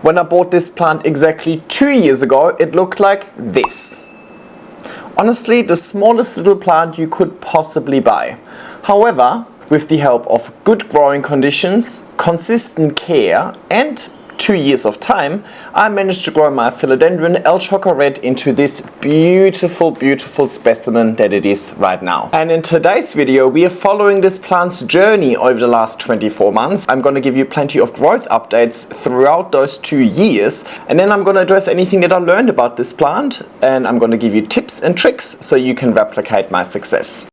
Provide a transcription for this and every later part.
When I bought this plant exactly 2 years ago, it looked like this. Honestly, the smallest little plant you could possibly buy. However, with the help of good growing conditions, consistent care and 2 years of time, I managed to grow my Philodendron El Choco Red into this beautiful, beautiful specimen that it is right now. And in today's video, we are following this plant's journey over the last 24 months. I'm going to give you plenty of growth updates throughout those 2 years, and then I'm going to address anything that I learned about this plant, and I'm going to give you tips and tricks so you can replicate my success.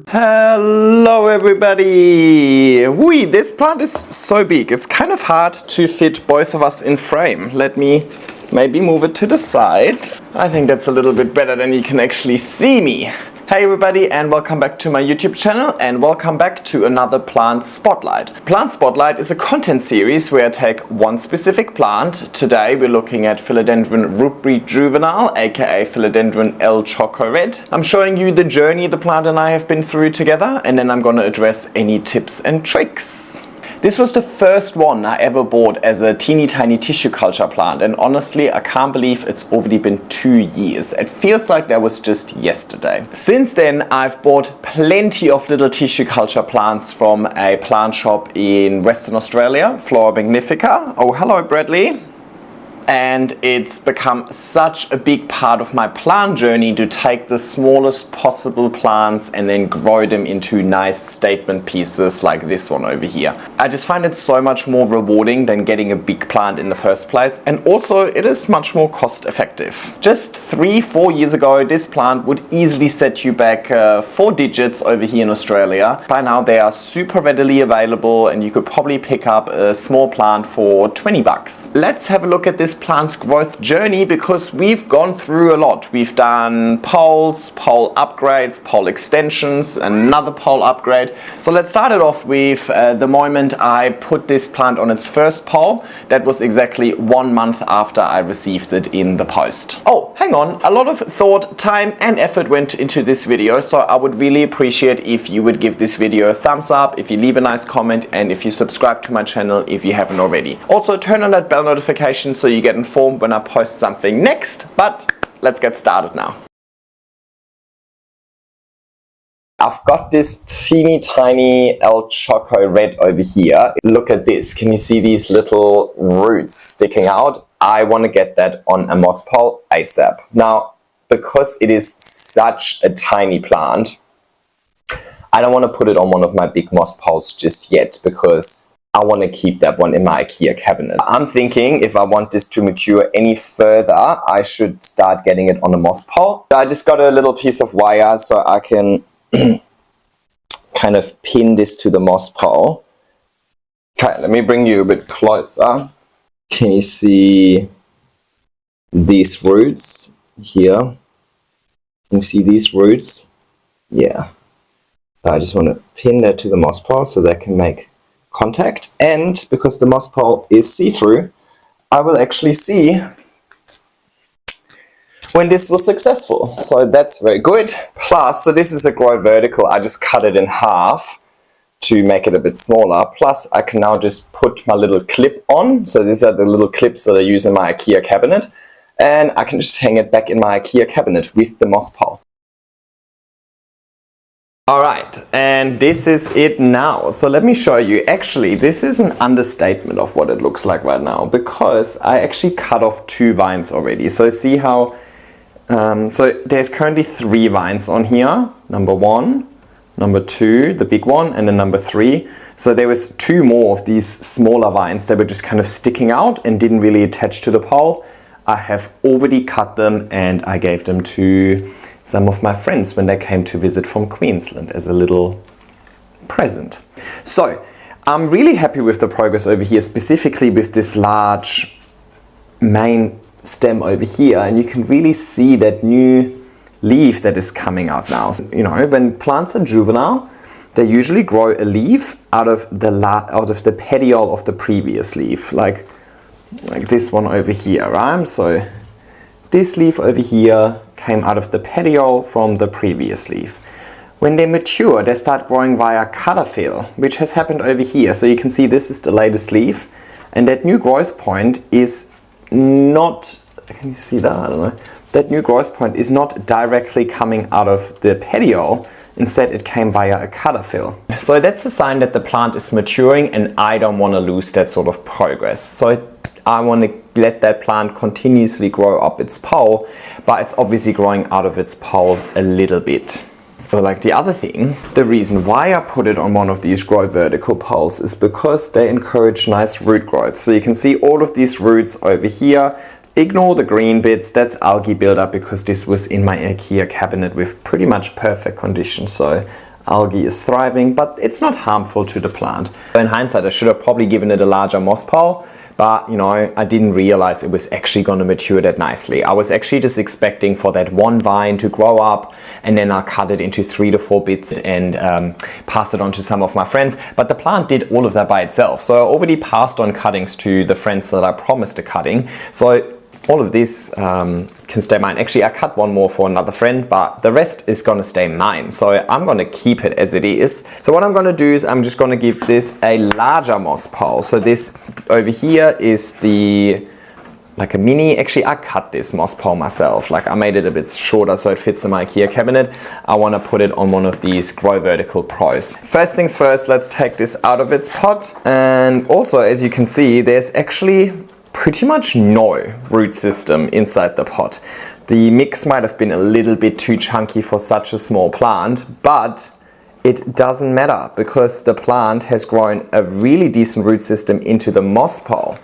Hello everybody! Whee, this plant is so big, it's kind of hard to fit both of us in frame. Let me maybe move it to the side. I think that's a little bit better than you can actually see me. Hey everybody, and welcome back to my YouTube channel, and welcome back to another Plant Spotlight. Plant Spotlight is a content series where I take one specific plant. Today we're looking at Philodendron rubrijuvenile, aka Philodendron El Choco Red. I'm showing you the journey the plant and I have been through together, and then I'm going to address any tips and tricks. This was the first one I ever bought as a teeny tiny tissue culture plant, and honestly I can't believe it's already been 2 years. It feels like that was just yesterday. Since then I've bought plenty of little tissue culture plants from a plant shop in Western Australia, Flora Magnifica. Oh, hello Bradley. And it's become such a big part of my plant journey to take the smallest possible plants and then grow them into nice statement pieces like this one over here. I just find it so much more rewarding than getting a big plant in the first place, and also it is much more cost effective. Just 3-4 years ago this plant would easily set you back 4 digits over here in Australia. By now they are super readily available and you could probably pick up a small plant for 20 bucks. Let's have a look at this plant's growth journey, because we've gone through a lot. We've done poles, pole upgrades, pole extensions, another pole upgrade. So let's start it off with the moment I put this plant on its first pole. That was exactly 1 month after I received it in the post. Oh, hang on, a lot of thought, time and effort went into this video, so I would really appreciate if you would give this video a thumbs up, if you leave a nice comment, and if you subscribe to my channel if you haven't already. Also turn on that bell notification so you get informed when I post something next, but let's get started now. I've got this teeny tiny El Choco Red over here. Look at this, can you see these little roots sticking out? I want to get that on a moss pole ASAP. Now, because it is such a tiny plant, I don't want to put it on one of my big moss poles just yet, because I want to keep that one in my IKEA cabinet. I'm thinking if I want this to mature any further, I should start getting it on a moss pole. I just got a little piece of wire so I can kind of pin this to the moss pole. Okay, let me bring you a bit closer. Can you see these roots here? Can you see these roots? Yeah. So I just want to pin that to the moss pole so that can make contact, and because the moss pole is see-through, I will actually see when this was successful. So that's very good. Plus, so this is a grow vertical, I just cut it in half to make it a bit smaller. Plus I can now just put my little clip on. So these are the little clips that I use in my IKEA cabinet, and I can just hang it back in my IKEA cabinet with the moss pole. Alright, and this is it now. So let me show you. Actually, this is an understatement of what it looks like right now, because I actually cut off 2 vines already. So see how, so there's currently 3 vines on here. Number 1, number 2, the big one, and then number 3. So there was 2 more of these smaller vines that were just kind of sticking out and didn't really attach to the pole. I have already cut them and I gave them to some of my friends when they came to visit from Queensland as a little present. So I'm really happy with the progress over here, specifically with this large main stem over here, and you can really see that new leaf that is coming out now. You know, when plants are juvenile, they usually grow a leaf out of the petiole of the previous leaf, like this one over here, right? So this leaf over here came out of the petiole from the previous leaf. When they mature, they start growing via chlorophyll, which has happened over here. So you can see this is the latest leaf, and that new growth point is not, can you see that? I don't know. That new growth point is not directly coming out of the petiole. Instead, it came via a chlorophyll. So that's a sign that the plant is maturing, and I don't want to lose that sort of progress. So I want to let that plant continuously grow up its pole, but it's obviously growing out of its pole a little bit. So like the other thing, the reason why I put it on one of these grow vertical poles is because they encourage nice root growth. So you can see all of these roots over here. Ignore the green bits, that's algae buildup because this was in my IKEA cabinet with pretty much perfect conditions. So algae is thriving, but it's not harmful to the plant. In hindsight, I should have probably given it a larger moss pole, but you know, I didn't realize it was actually going to mature that nicely. I was actually just expecting for that one vine to grow up, and then I'll cut it into 3 to 4 bits and pass it on to some of my friends. But the plant did all of that by itself. So I already passed on cuttings to the friends that I promised a cutting. So all of this can stay mine. Actually, I cut one more for another friend, but the rest is going to stay mine. So I'm going to keep it as it is. So what I'm going to do is I'm just going to give this a larger moss pole. So this over here is the, like a mini, actually I cut this moss pole myself. Like I made it a bit shorter so it fits in my IKEA cabinet. I want to put it on one of these Grow Vertical Pros. First things first, let's take this out of its pot. And also, as you can see, there's actually pretty much no root system inside the pot. The mix might have been a little bit too chunky for such a small plant, but it doesn't matter because the plant has grown a really decent root system into the moss pole.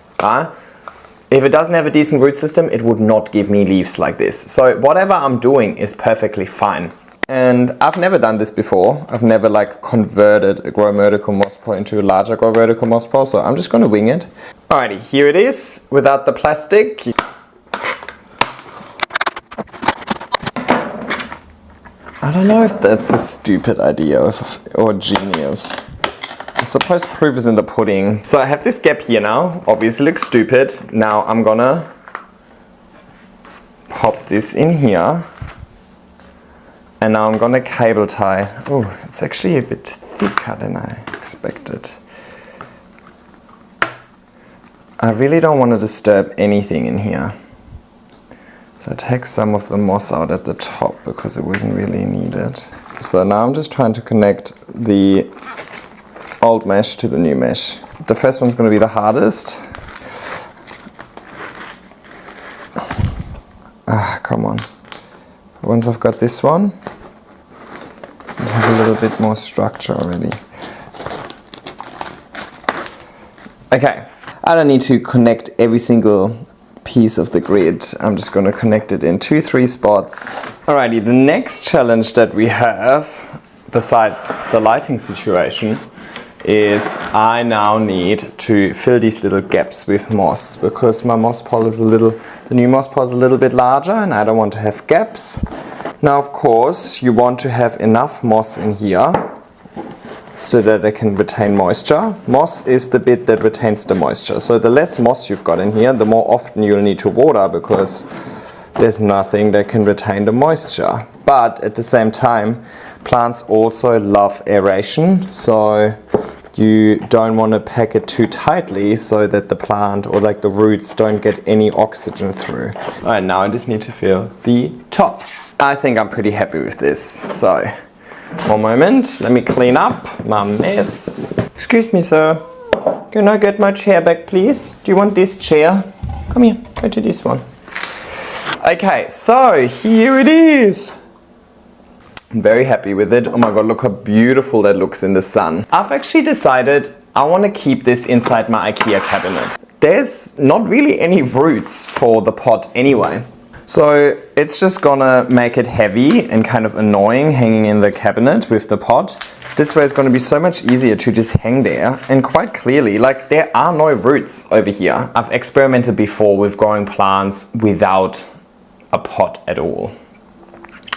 If it doesn't have a decent root system, it would not give me leaves like this. So whatever I'm doing is perfectly fine. And I've never done this before. I've never like converted a Grow Vertical moss pole into a larger Grow Vertical moss pole, so I'm just going to wing it. Alrighty, here it is without the plastic. I don't know if that's a stupid idea or genius. I suppose proof is in the pudding. So I have this gap here now. Obviously looks stupid. Now I'm gonna pop this in here. And now I'm gonna cable tie. Oh, it's actually a bit thicker than I expected. I really don't want to disturb anything in here. So I take some of the moss out at the top because it wasn't really needed. So now I'm just trying to connect the old mesh to the new mesh. The first one's going to be the hardest. Come on. Once I've got this one, it has a little bit more structure already. Okay. I don't need to connect every single piece of the grid. I'm just going to connect it in 2-3 spots. Alrighty, the next challenge that we have, besides the lighting situation, is I now need to fill these little gaps with moss because my moss pole is the new moss pole is a little bit larger and I don't want to have gaps. Now of course you want to have enough moss in here so that they can retain moisture. Moss is the bit that retains the moisture. So the less moss you've got in here, the more often you'll need to water because there's nothing that can retain the moisture. But at the same time, plants also love aeration. So you don't want to pack it too tightly so that the plant or like the roots don't get any oxygen through. Alright, now I just need to fill the top. I think I'm pretty happy with this. So, one moment, let me clean up my mess. Excuse me, sir. Can I get my chair back, please? Do you want this chair? Come here, go to this one. Okay, so here it is. I'm very happy with it. Oh my god, look how beautiful that looks in the sun. I've actually decided I want to keep this inside my IKEA cabinet. There's not really any roots for the pot anyway. So it's just gonna make it heavy and kind of annoying hanging in the cabinet with the pot. This way it's gonna be so much easier to just hang there, and quite clearly, like, there are no roots over here. I've experimented before with growing plants without a pot at all.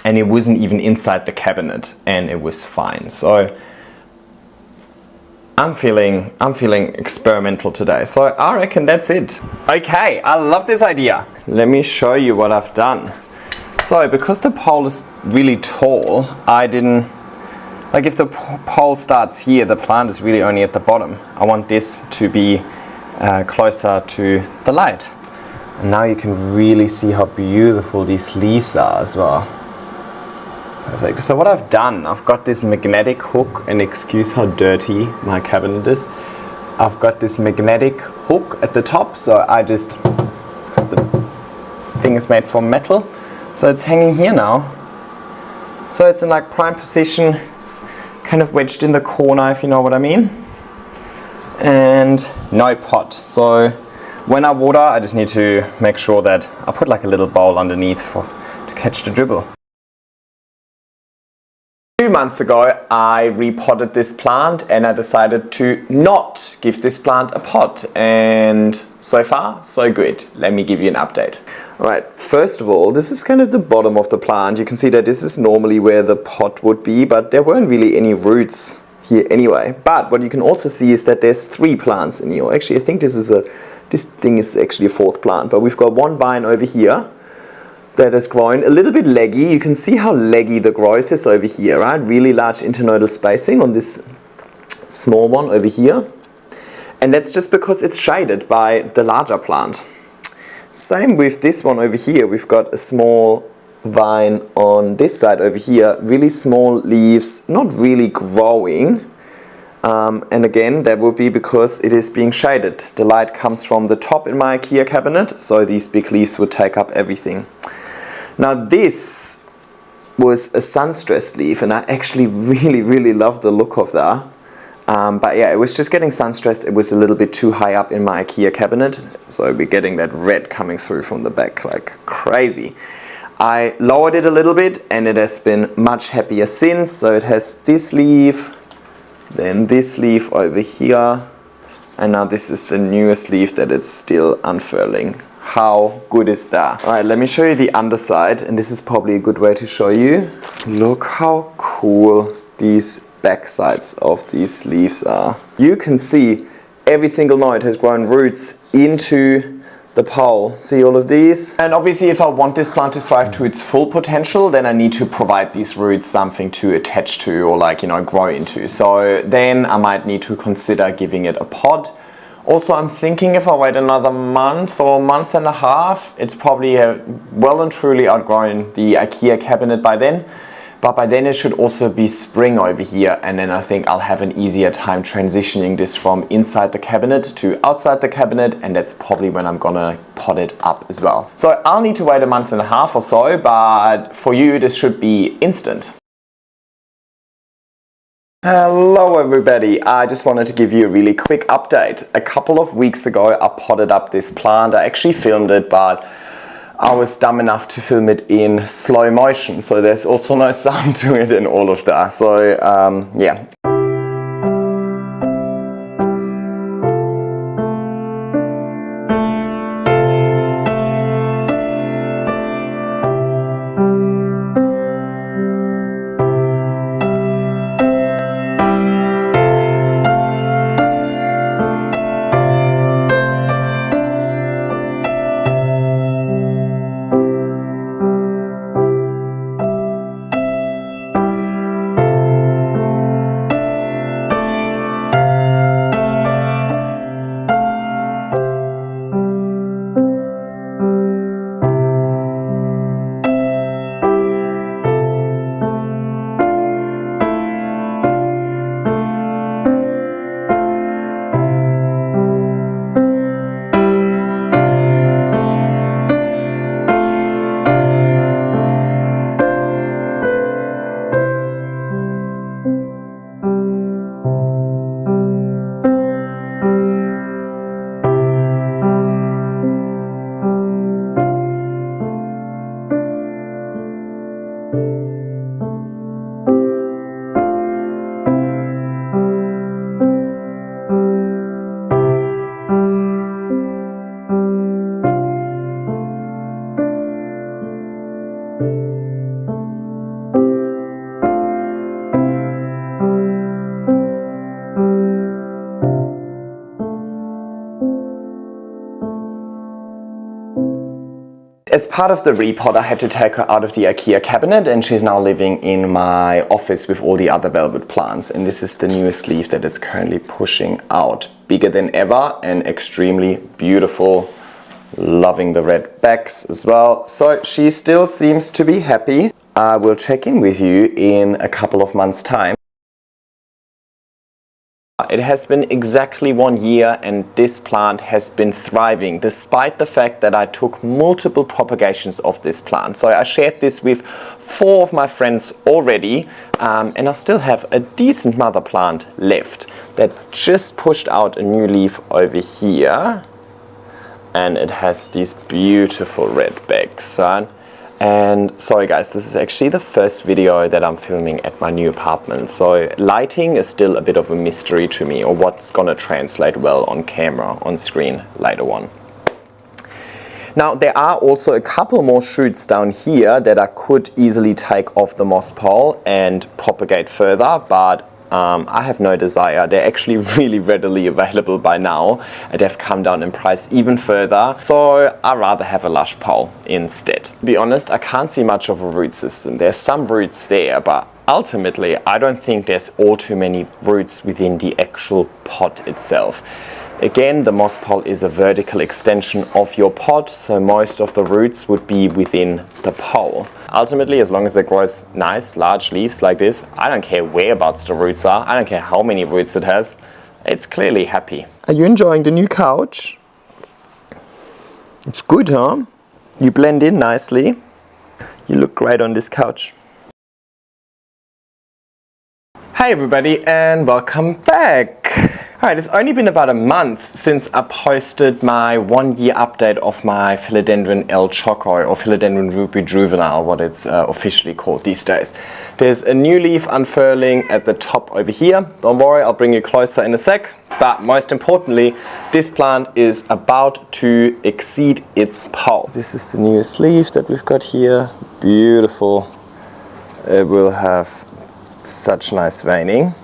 And it wasn't even inside the cabinet and it was fine. So I'm feeling experimental today. So I reckon that's it. Okay, I love this idea. Let me show you what I've done. So because the pole is really tall, I didn't Like if the pole starts here, the plant is really only at the bottom. I want this to be closer to the light. And now you can really see how beautiful these leaves are as well. Perfect. So what I've done, I've got this magnetic hook, and excuse how dirty my cabinet is. I've got this magnetic hook at the top, so I just, because the thing is made from metal, so it's hanging here now. So it's in like prime position, kind of wedged in the corner, if you know what I mean. And no pot. So when I water, I just need to make sure that I put like a little bowl underneath to catch the dribble. 2 months ago, I repotted this plant and I decided to not give this plant a pot, and so far, so good. Let me give you an update. Alright, first of all, this is kind of the bottom of the plant. You can see that this is normally where the pot would be, but there weren't really any roots here anyway. But what you can also see is that there's 3 plants in here. Actually, I think this thing is actually a 4th plant, but we've got one vine over here that is growing a little bit leggy. You can see how leggy the growth is over here, right? Really large internodal spacing on this small one over here. And that's just because it's shaded by the larger plant. Same with this one over here. We've got a small vine on this side over here. Really small leaves, not really growing. And again, that would be because it is being shaded. The light comes from the top in my IKEA cabinet, so these big leaves would take up everything. Now this was a sun-stressed leaf, and I actually really love the look of that. But yeah, it was just getting sun-stressed. It was a little bit too high up in my IKEA cabinet, so we're getting that red coming through from the back like crazy. I lowered it a little bit and it has been much happier since. So it has this leaf, then this leaf over here, and now this is the newest leaf that it's still unfurling. How good is that? Alright, let me show you the underside, and this is probably a good way to show you. Look how cool these back sides of these leaves are. You can see every single node has grown roots into the pole. See all of these? And obviously if I want this plant to thrive to its full potential, then I need to provide these roots something to attach to, or like, you know, grow into. So then I might need to consider giving it a pot. Also, I'm thinking if I wait another month or a month and a half, it's probably well and truly outgrown the IKEA cabinet by then. But by then it should also be spring over here, and then I think I'll have an easier time transitioning this from inside the cabinet to outside the cabinet, and that's probably when I'm gonna pot it up as well. So I'll need to wait a month and a half or so, but for you this should be instant. Hello everybody, I just wanted to give you a really quick update. A couple of weeks ago I potted up this plant. I actually filmed it, but I was dumb enough to film it in slow motion, so there's also no sound to it and all of that. So yeah. As part of the repot, I had to take her out of the IKEA cabinet, and she's now living in my office with all the other velvet plants. And this is the newest leaf that it's currently pushing out. Bigger than ever and extremely beautiful. Loving the red backs as well. So she still seems to be happy. I will check in with you in a couple of months' time. It has been exactly 1 year and this plant has been thriving despite the fact that I took multiple propagations of this plant. So I shared this with 4 of my friends already, and I still have a decent mother plant left that just pushed out a new leaf over here, and it has these beautiful red backs. And sorry guys, this is actually the first video that I'm filming at my new apartment, so lighting is still a bit of a mystery to me, or what's gonna translate well on camera, on screen later on. Now there are also a couple more shoots down here that I could easily take off the moss pole and propagate further, but I have no desire. They're actually really readily available by now and they've come down in price even further, so I'd rather have a lush pole instead. To be honest, I can't see much of a root system. There's some roots there, but ultimately I don't think there's all too many roots within the actual pot itself. Again, the moss pole is a vertical extension of your pot, so most of the roots would be within the pole. Ultimately, as long as it grows nice, large leaves like this, I don't care whereabouts the roots are, I don't care how many roots it has, it's clearly happy. Are you enjoying the new couch? It's good, huh? You blend in nicely. You look great on this couch. Hi everybody and welcome back. Alright, it's only been about a month since I posted my 1 year update of my Philodendron El Choco, or Philodendron rubrijuvenile, what it's officially called these days. There's a new leaf unfurling at the top over here. Don't worry, I'll bring you closer in a sec. But most importantly, this plant is about to exceed its pole. This is the newest leaf that we've got here. Beautiful. It will have such nice veining.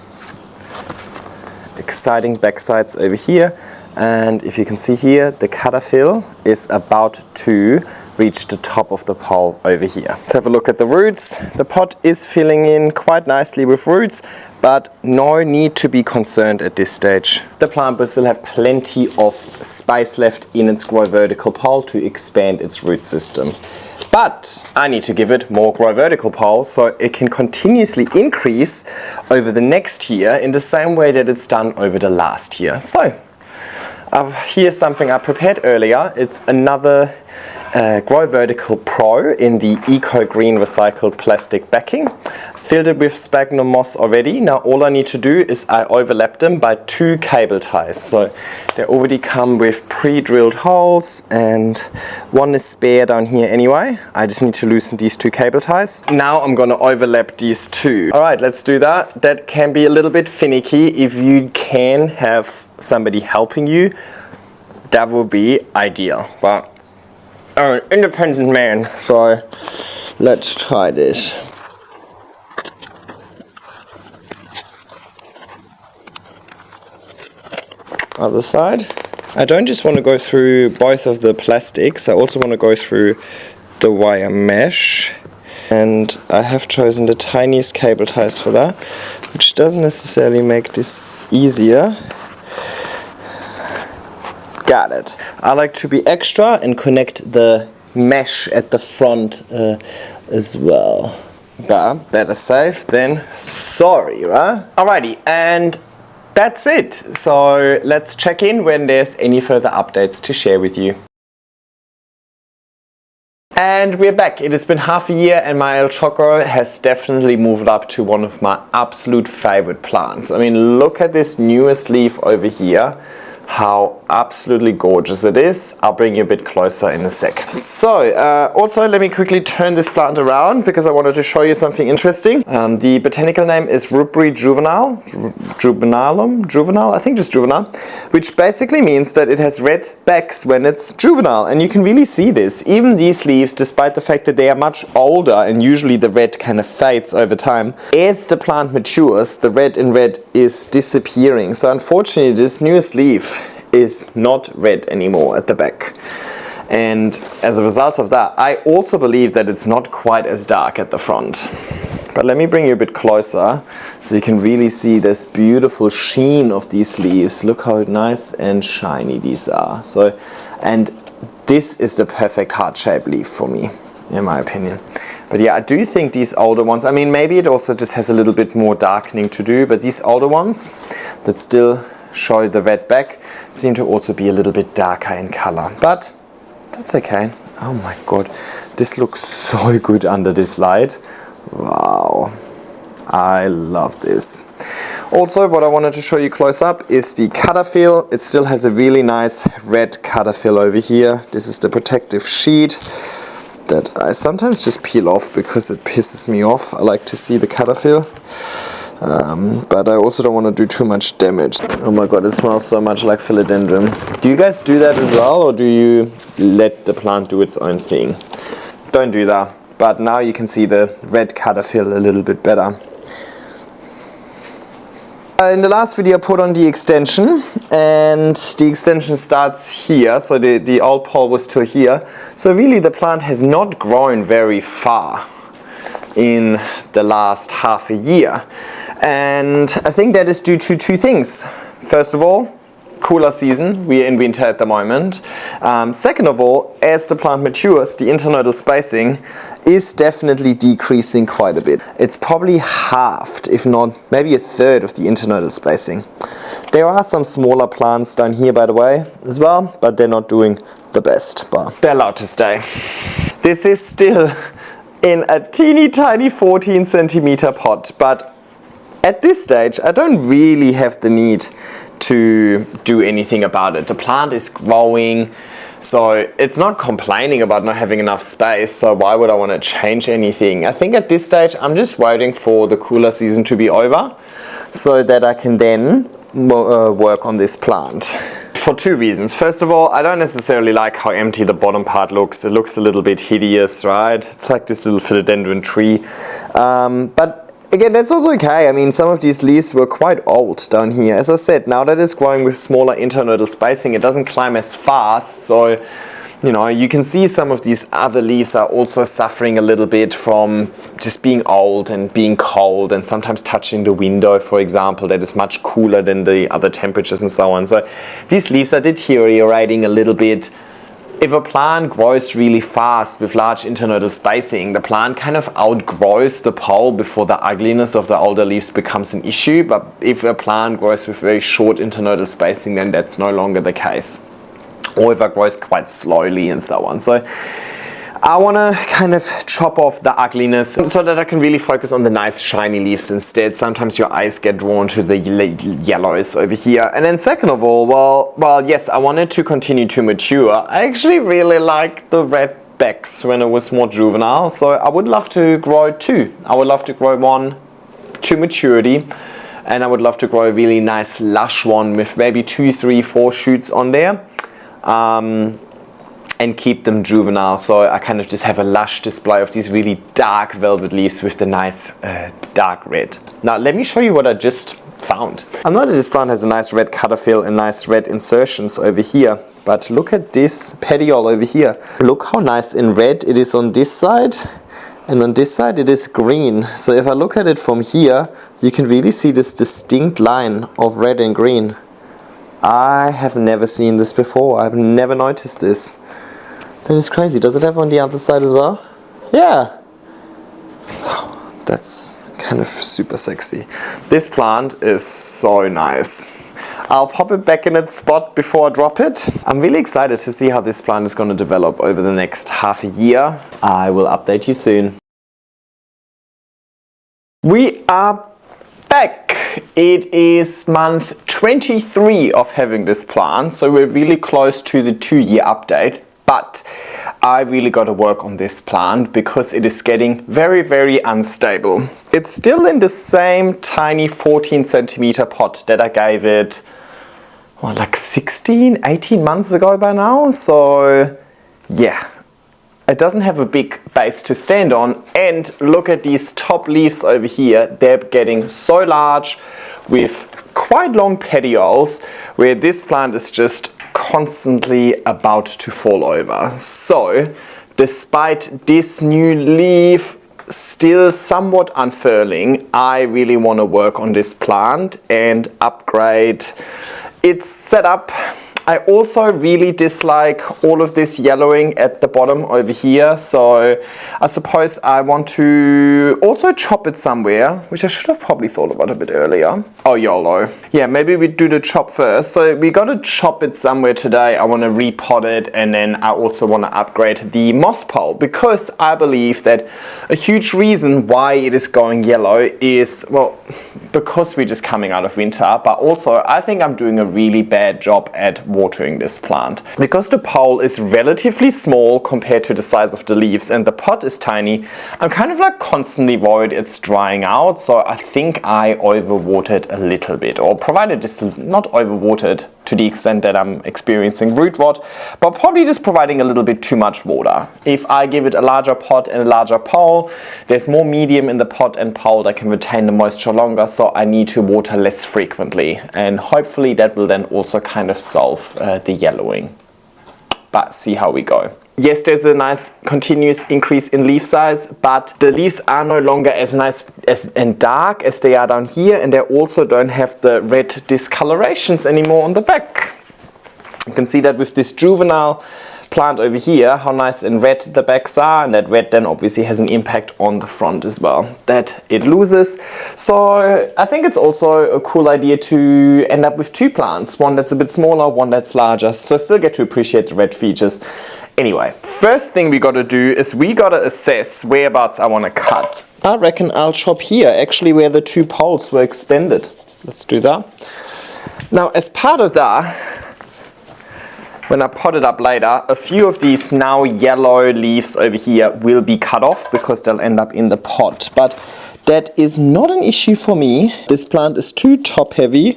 Exciting backsides over here, and if you can see here, the caterpillar is about to reach the top of the pole over here. Let's have a look at the roots. The pot is filling in quite nicely with roots, but no need to be concerned at this stage. The plant will still have plenty of space left in its grow vertical pole to expand its root system. But I need to give it more grow vertical pole so it can continuously increase over the next year in the same way that it's done over the last year. So here's something I prepared earlier. It's another Grow Vertical Pro in the Eco Green recycled plastic backing. Filled it with sphagnum moss already. Now all I need to do is I overlap them by 2 cable ties. So they already come with pre-drilled holes and one is spare down here anyway. I just need to loosen these 2 cable ties. Now I'm gonna overlap these 2. Alright, let's do that. That can be a little bit finicky. If you can have somebody helping you, that would be ideal. But I'm an independent man, so let's try this. Other side. I don't just want to go through both of the plastics, I also want to go through the wire mesh, and I have chosen the tiniest cable ties for that, which doesn't necessarily make this easier. Got it. I like to be extra and connect the mesh at the front as well. But better safe than sorry, right? Alrighty, and that's it. So let's check in when there's any further updates to share with you. And we're back. It has been half a year and my El Choco has definitely moved up to one of my absolute favorite plants. I mean, look at this newest leaf over here. How absolutely gorgeous it is. I'll bring you a bit closer in a sec. So, also let me quickly turn this plant around because I wanted to show you something interesting. The botanical name is rubrijuvenile, juvenile, I think just juvenile, which basically means that it has red backs when it's juvenile, and you can really see this. Even these leaves, despite the fact that they are much older and usually the red kind of fades over time, as the plant matures, the red in red is disappearing. So unfortunately, this newest leaf is not red anymore at the back. And as a result of that, I also believe that it's not quite as dark at the front. But let me bring you a bit closer so you can really see this beautiful sheen of these leaves. Look how nice and shiny these are. So, and this is the perfect heart-shaped leaf for me, in my opinion. But yeah, I do think these older ones, I mean, maybe it also just has a little bit more darkening to do, but these older ones that still show the red back seem to also be a little bit darker in color. But that's okay. Oh my god, this looks so good under this light. Wow, I love this. Also, what I wanted to show you close up is the cutter fill. It still has a really nice red cutter fill over here. This is the protective sheet that I sometimes just peel off because it pisses me off. I like to see the cutter fill. But I also don't want to do too much damage. Oh my god, it smells so much like philodendron. Do you guys do that as well, or do you let the plant do its own thing? Don't do that. But now you can see the red cutter fill a little bit better. In the last video I put on the extension, and the extension starts here, so the old pole was still here. So really the plant has not grown very far in the last half a year. And I think that is due to two things. First of all, cooler season, we are in winter at the moment. Second of all, as the plant matures, the internodal spacing is definitely decreasing quite a bit. It's probably halved, if not maybe a third of the internodal spacing. There are some smaller plants down here, by the way, as well, but they're not doing the best, but they're allowed to stay. This is still in a teeny tiny 14 centimeter pot, but at this stage I don't really have the need to do anything about it. The plant is growing, so it's not complaining about not having enough space, so why would I want to change anything? I think at this stage I'm just waiting for the cooler season to be over so that I can then work on this plant. For two reasons. First of all, I don't necessarily like how empty the bottom part looks. It looks a little bit hideous, right? It's like this little philodendron tree. But again, that's also okay. I mean, some of these leaves were quite old down here. As I said, now that it's growing with smaller internodal spacing, it doesn't climb as fast. So, you know, you can see some of these other leaves are also suffering a little bit from just being old and being cold and sometimes touching the window, for example, that is much cooler than the other temperatures and so on. So these leaves are deteriorating a little bit. If a plant grows really fast with large internodal spacing, the plant kind of outgrows the pole before the ugliness of the older leaves becomes an issue. But if a plant grows with very short internodal spacing, then that's no longer the case. Or if it grows quite slowly and so on. So I want to kind of chop off the ugliness so that I can really focus on the nice shiny leaves instead. Sometimes your eyes get drawn to the yellows over here. And then second of all, well, yes, I wanted to continue to mature. I actually really like the red backs when it was more juvenile. So I would love to grow two. I would love to grow one to maturity. And I would love to grow a really nice lush one with maybe 2, 3, 4 shoots on there. And keep them juvenile, so I kind of just have a lush display of these really dark velvet leaves with the nice dark red. Now let me show you what I just found. I know that this plant has a nice red cutter fill and nice red insertions over here, but look at this petiole over here. Look how nice in red it is on this side, and on this side it is green. So if I look at it from here, you can really see this distinct line of red and green. I have never seen this before. I've never noticed this. That is crazy. Does it have on the other side as well? Yeah. That's kind of super sexy. This plant is so nice. I'll pop it back in its spot before I drop it. I'm really excited to see how this plant is going to develop over the next half a year. I will update you soon. We are back. It is month 23 of having this plant, so we're really close to the 2-year update. But I really got to work on this plant because it is getting very, very unstable. It's still in the same tiny 14 centimeter pot that I gave it, well, like 16, 18 months ago by now. So yeah, it doesn't have a big base to stand on. And look at these top leaves over here. They're getting so large with quite long petioles, where this plant is just constantly about to fall over. So, despite this new leaf still somewhat unfurling, I really want to work on this plant and upgrade its setup. I also really dislike all of this yellowing at the bottom over here, so I suppose I want to also chop it somewhere, which I should have probably thought about a bit earlier. Oh, YOLO. Yeah, maybe we do the chop first. So we got to chop it somewhere today. I want to repot it, and then I also want to upgrade the moss pole, because I believe that a huge reason why it is going yellow is, well, because we're just coming out of winter, but also I think I'm doing a really bad job at watering this plant. Because the pole is relatively small compared to the size of the leaves and the pot is tiny, I'm kind of like constantly worried it's drying out, so I think I overwatered a little bit, or provided it's not overwatered to the extent that I'm experiencing root rot, but probably just providing a little bit too much water. If I give it a larger pot and a larger pole, there's more medium in the pot and pole that can retain the moisture longer, so I need to water less frequently, and hopefully that will then also kind of solve the yellowing. But see how we go. Yes, there's a nice continuous increase in leaf size, but the leaves are no longer as nice and dark as they are down here, and they also don't have the red discolorations anymore on the back. You can see that with this juvenile plant over here, how nice and red the backs are, and that red then obviously has an impact on the front as well, that it loses. So I think it's also a cool idea to end up with two plants, one that's a bit smaller, one that's larger, so I still get to appreciate the red features. Anyway, first thing we gotta do is we gotta assess whereabouts I wanna cut. I reckon I'll chop here, actually where the two poles were extended. Let's do that. Now, as part of that, when I pot it up later, a few of these now yellow leaves over here will be cut off because they'll end up in the pot. But that is not an issue for me. This plant is too top heavy.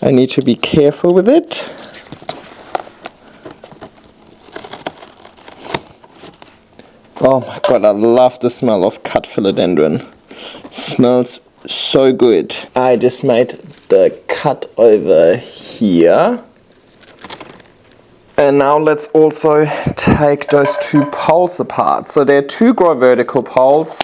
I need to be careful with it. Oh my god, I love the smell of cut philodendron. Smells so good. I just made the cut over here. And now let's also take those two poles apart. So they're two grow vertical poles.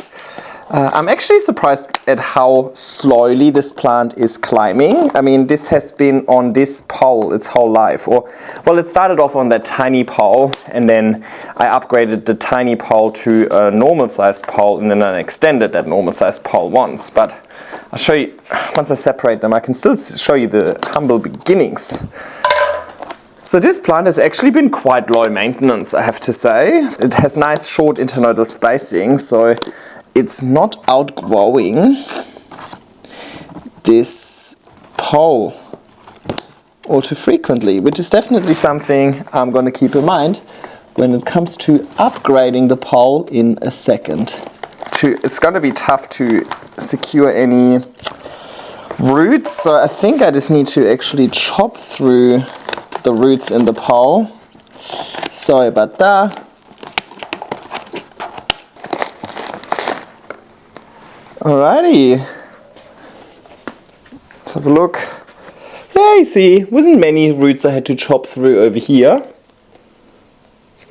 I'm actually surprised at how slowly this plant is climbing. I mean, this has been on this pole its whole life. Or, well, it started off on that tiny pole, and then I upgraded the tiny pole to a normal sized pole, and then I extended that normal sized pole once. But I'll show you, once I separate them, I can still show you the humble beginnings. So this plant has actually been quite low maintenance, I have to say. It has nice short internodal spacing, so it's not outgrowing this pole all too frequently, which is definitely something I'm going to keep in mind when it comes to upgrading the pole in a second. It's going to be tough to secure any roots, so I think I just need to actually chop through the roots in the pole. Sorry about that. Alrighty. Let's have a look. Yeah, you see, wasn't many roots I had to chop through over here.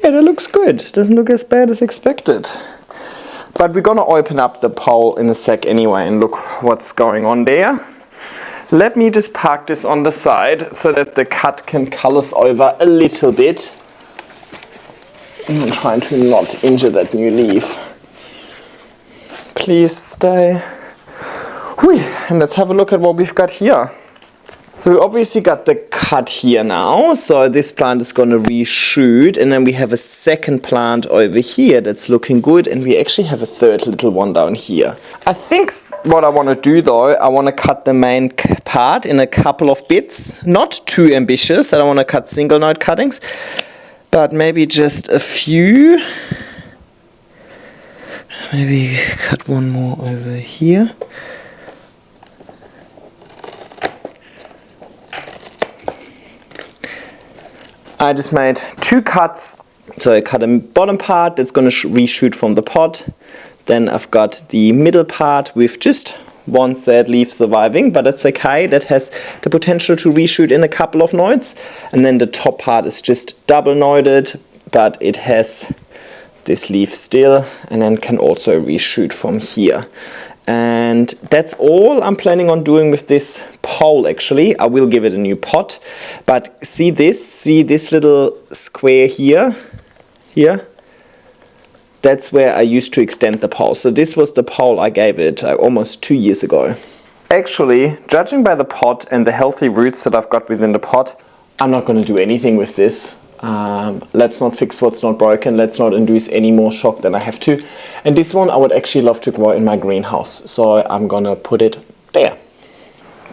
Yeah, that looks good. Doesn't look as bad as expected. But we're gonna open up the pole in a sec anyway and look what's going on there. Let me just park this on the side so that the cut can callus over a little bit. I'm trying to not injure that new leaf. Please stay. Whew. And let's have a look at what we've got here. So we obviously got the cut here now, so this plant is going to reshoot, and then we have a second plant over here that's looking good, and we actually have a third little one down here. I think what I want to do though, I want to cut the main part in a couple of bits. Not too ambitious, I don't want to cut single node cuttings, but maybe just a few. Maybe cut one more over here. I just made two cuts. So I cut a bottom part that's going to reshoot from the pot. Then I've got the middle part with just one sad leaf surviving, but it's okay. That has the potential to reshoot in a couple of nodes. And then the top part is just double noded, but it has this leaf still, and then can also reshoot from here. And that's all I'm planning on doing with this pole. Actually, I will give it a new pot, but see this little square here, that's where I used to extend the pole. So this was the pole I gave it almost 2 years ago. Actually, judging by the pot and the healthy roots that I've got within the pot, I'm not going to do anything with this. Let's not fix what's not broken. Let's not induce any more shock than I have to. And this one I would actually love to grow in my greenhouse. So I'm gonna put it there.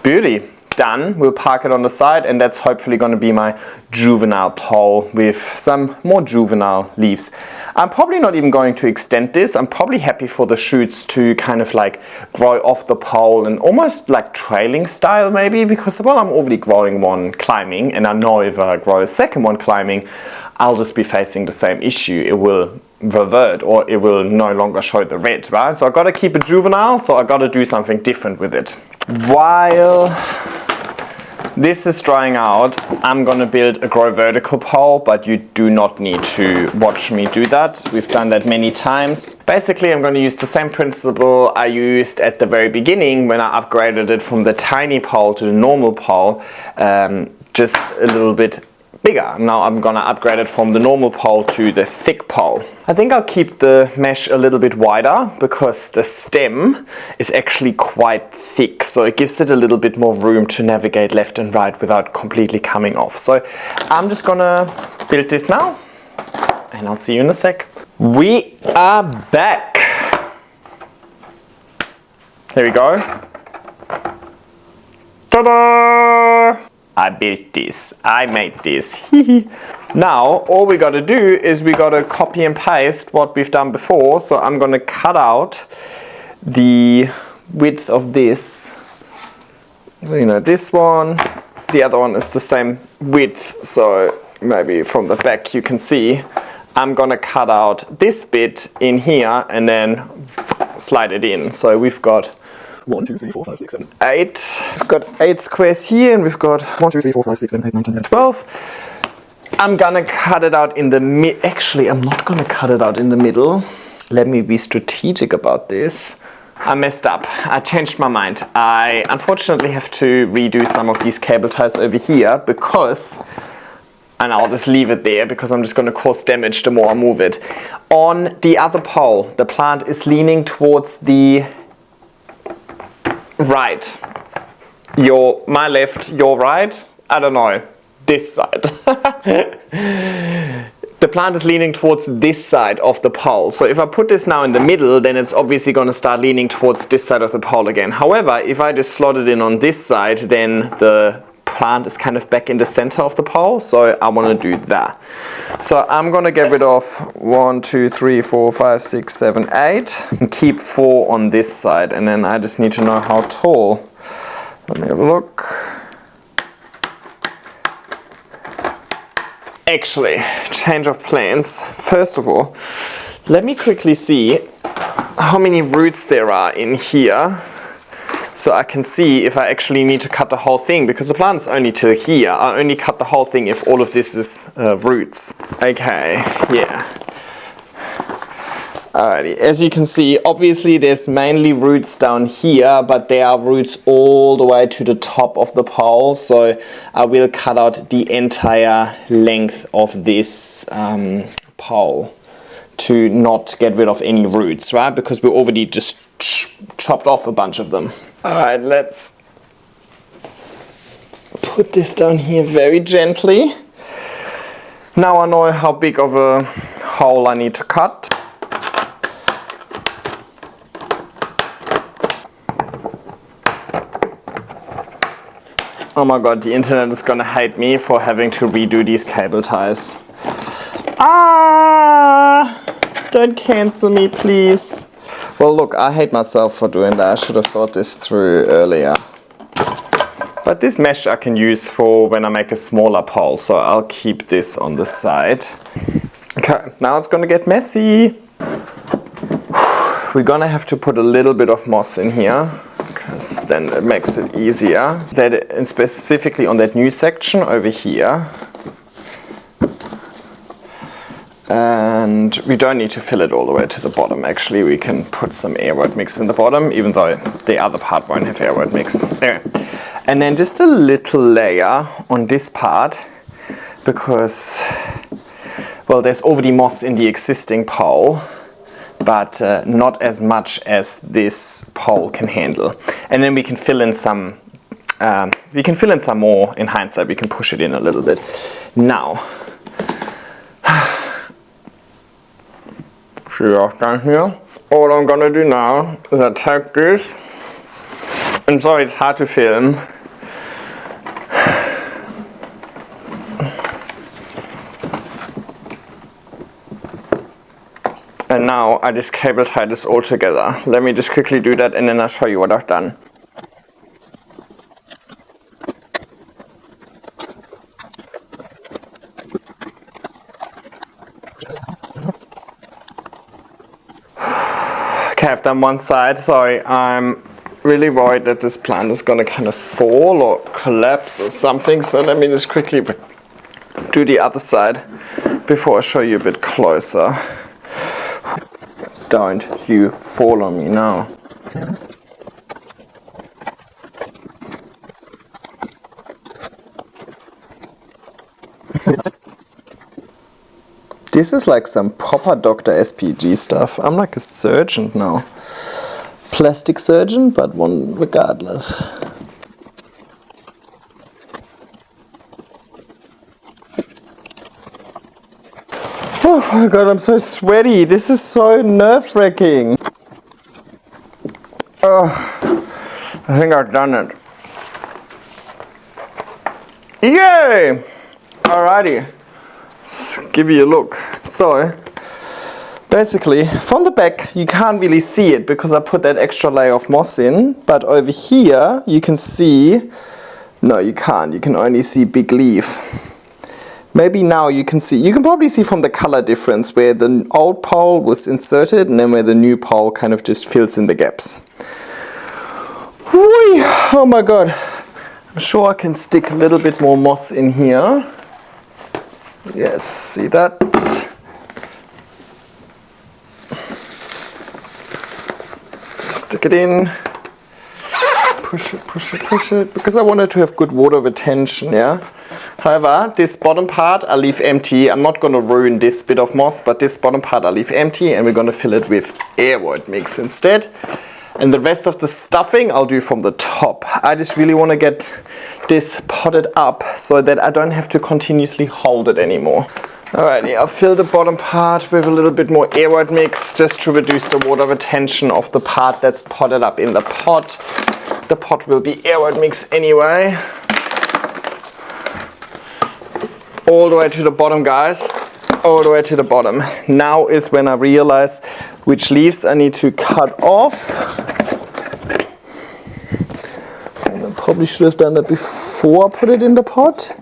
Beauty. Done. We'll park it on the side, and that's hopefully going to be my juvenile pole with some more juvenile leaves. I'm probably not even going to extend this. I'm probably happy for the shoots to kind of like grow off the pole and almost like trailing style maybe, because well, I'm already growing one climbing, and I know if I grow a second one climbing, I'll just be facing the same issue. It will revert, or it will no longer show the red, right? So I got to keep it juvenile, so I got to do something different with it. While this is drying out, I'm gonna build a grow vertical pole, but you do not need to watch me do that. We've done that many times. Basically, I'm gonna use the same principle I used at the very beginning when I upgraded it from the tiny pole to the normal pole, just a little bit bigger. Now I'm gonna upgrade it from the normal pole to the thick pole. I think I'll keep the mesh a little bit wider because the stem is actually quite thick, so it gives it a little bit more room to navigate left and right without completely coming off. So I'm just gonna build this now, and I'll see you in a sec. We are back. Here we go. Ta-da! I built this, I made this. Now all we gotta do is we gotta copy and paste what we've done before. So I'm gonna cut out the width of this. You know, this one, the other one is the same width, so maybe from the back you can see. I'm gonna cut out this bit in here and then slide it in. So we've got 1, 2, 3, 4, 5, 6, 7, 8. We've got 8 squares here, and we've got 1, 2, 3, 4, 5, 6, 7, 8, 9, 10, 11, 12. I'm gonna cut it out in the mid. Actually, I'm not gonna cut it out in the middle. Let me be strategic about this. I messed up. I changed my mind. I unfortunately have to redo some of these cable ties over here because, and I'll just leave it there because I'm just going to cause damage the more I move it. On the other pole, the plant is leaning towards the right. My left, your right? I don't know. This side. The plant is leaning towards this side of the pole. So if I put this now in the middle, then it's obviously going to start leaning towards this side of the pole again. However, if I just slot it in on this side, then the plant is kind of back in the center of the pole. So I want to do that. So I'm going to get rid of 1, 2, 3, 4, 5, 6, 7, 8 and keep 4 on this side. And then I just need to know how tall. Let me have a look. Actually, change of plans. First of all, let me quickly see how many roots there are in here, so I can see if I actually need to cut the whole thing, because the plant is only till here. I only cut the whole thing if all of this is roots. Okay, yeah. Alrighty, as you can see, obviously there's mainly roots down here, but there are roots all the way to the top of the pole, so I will cut out the entire length of this pole to not get rid of any roots, right? Because we already just chopped off a bunch of them. Alright, let's put this down here very gently. Now I know how big of a hole I need to cut. Oh my god, the internet is gonna hate me for having to redo these cable ties. Ah! Don't cancel me, please. Well, look, I hate myself for doing that. I should have thought this through earlier. But this mesh I can use for when I make a smaller pole, so I'll keep this on the side. Okay, now it's gonna get messy. We're gonna have to put a little bit of moss in here. Okay. because then it makes it easier. That, and specifically on that new section over here. And we don't need to fill it all the way to the bottom. Actually, we can put some airwood mix in the bottom, even though the other part won't have airwood mix. Anyway. And then just a little layer on this part, because, well, there's already moss in the existing pole, but not as much as this pole can handle. And then we can fill in some more in hindsight. We can push it in a little bit. Now, down here. All I'm gonna do now is I take this, and sorry it's hard to film. And now I just cable tie this all together. Let me just quickly do that and then I'll show you what I've done. Okay, I've done one side. Sorry, I'm really worried that this plant is gonna kind of fall or collapse or something. So let me just quickly do the other side before I show you a bit closer. Don't you fall on me now. This is like some proper Dr. SPG stuff. I'm like a surgeon now. Plastic surgeon, but one regardless. Oh my god, I'm so sweaty. This is so nerve-wracking. Oh, I think I've done it. Yay! Alrighty. Let's give you a look. So, basically, from the back you can't really see it because I put that extra layer of moss in, but over here you can see, no you can't, you can only see big leaf. Maybe now you can see, you can probably see from the color difference where the old pole was inserted and then where the new pole kind of just fills in the gaps. Whee! Oh my god, I'm sure I can stick a little bit more moss in here. Yes, see that? Stick it in. Push it, push it, push it. Because I wanted to have good water retention, yeah? However, this bottom part I leave empty. I'm not going to ruin this bit of moss, but this bottom part I leave empty and we're going to fill it with airwood mix instead. And the rest of the stuffing I'll do from the top. I just really want to get this potted up so that I don't have to continuously hold it anymore. Alrighty, I'll fill the bottom part with a little bit more airwood mix just to reduce the water retention of the part that's potted up in the pot. The pot will be airwood mix anyway. All the way to the bottom, guys. All the way to the bottom. Now is when I realize which leaves I need to cut off. And I probably should have done that before I put it in the pot.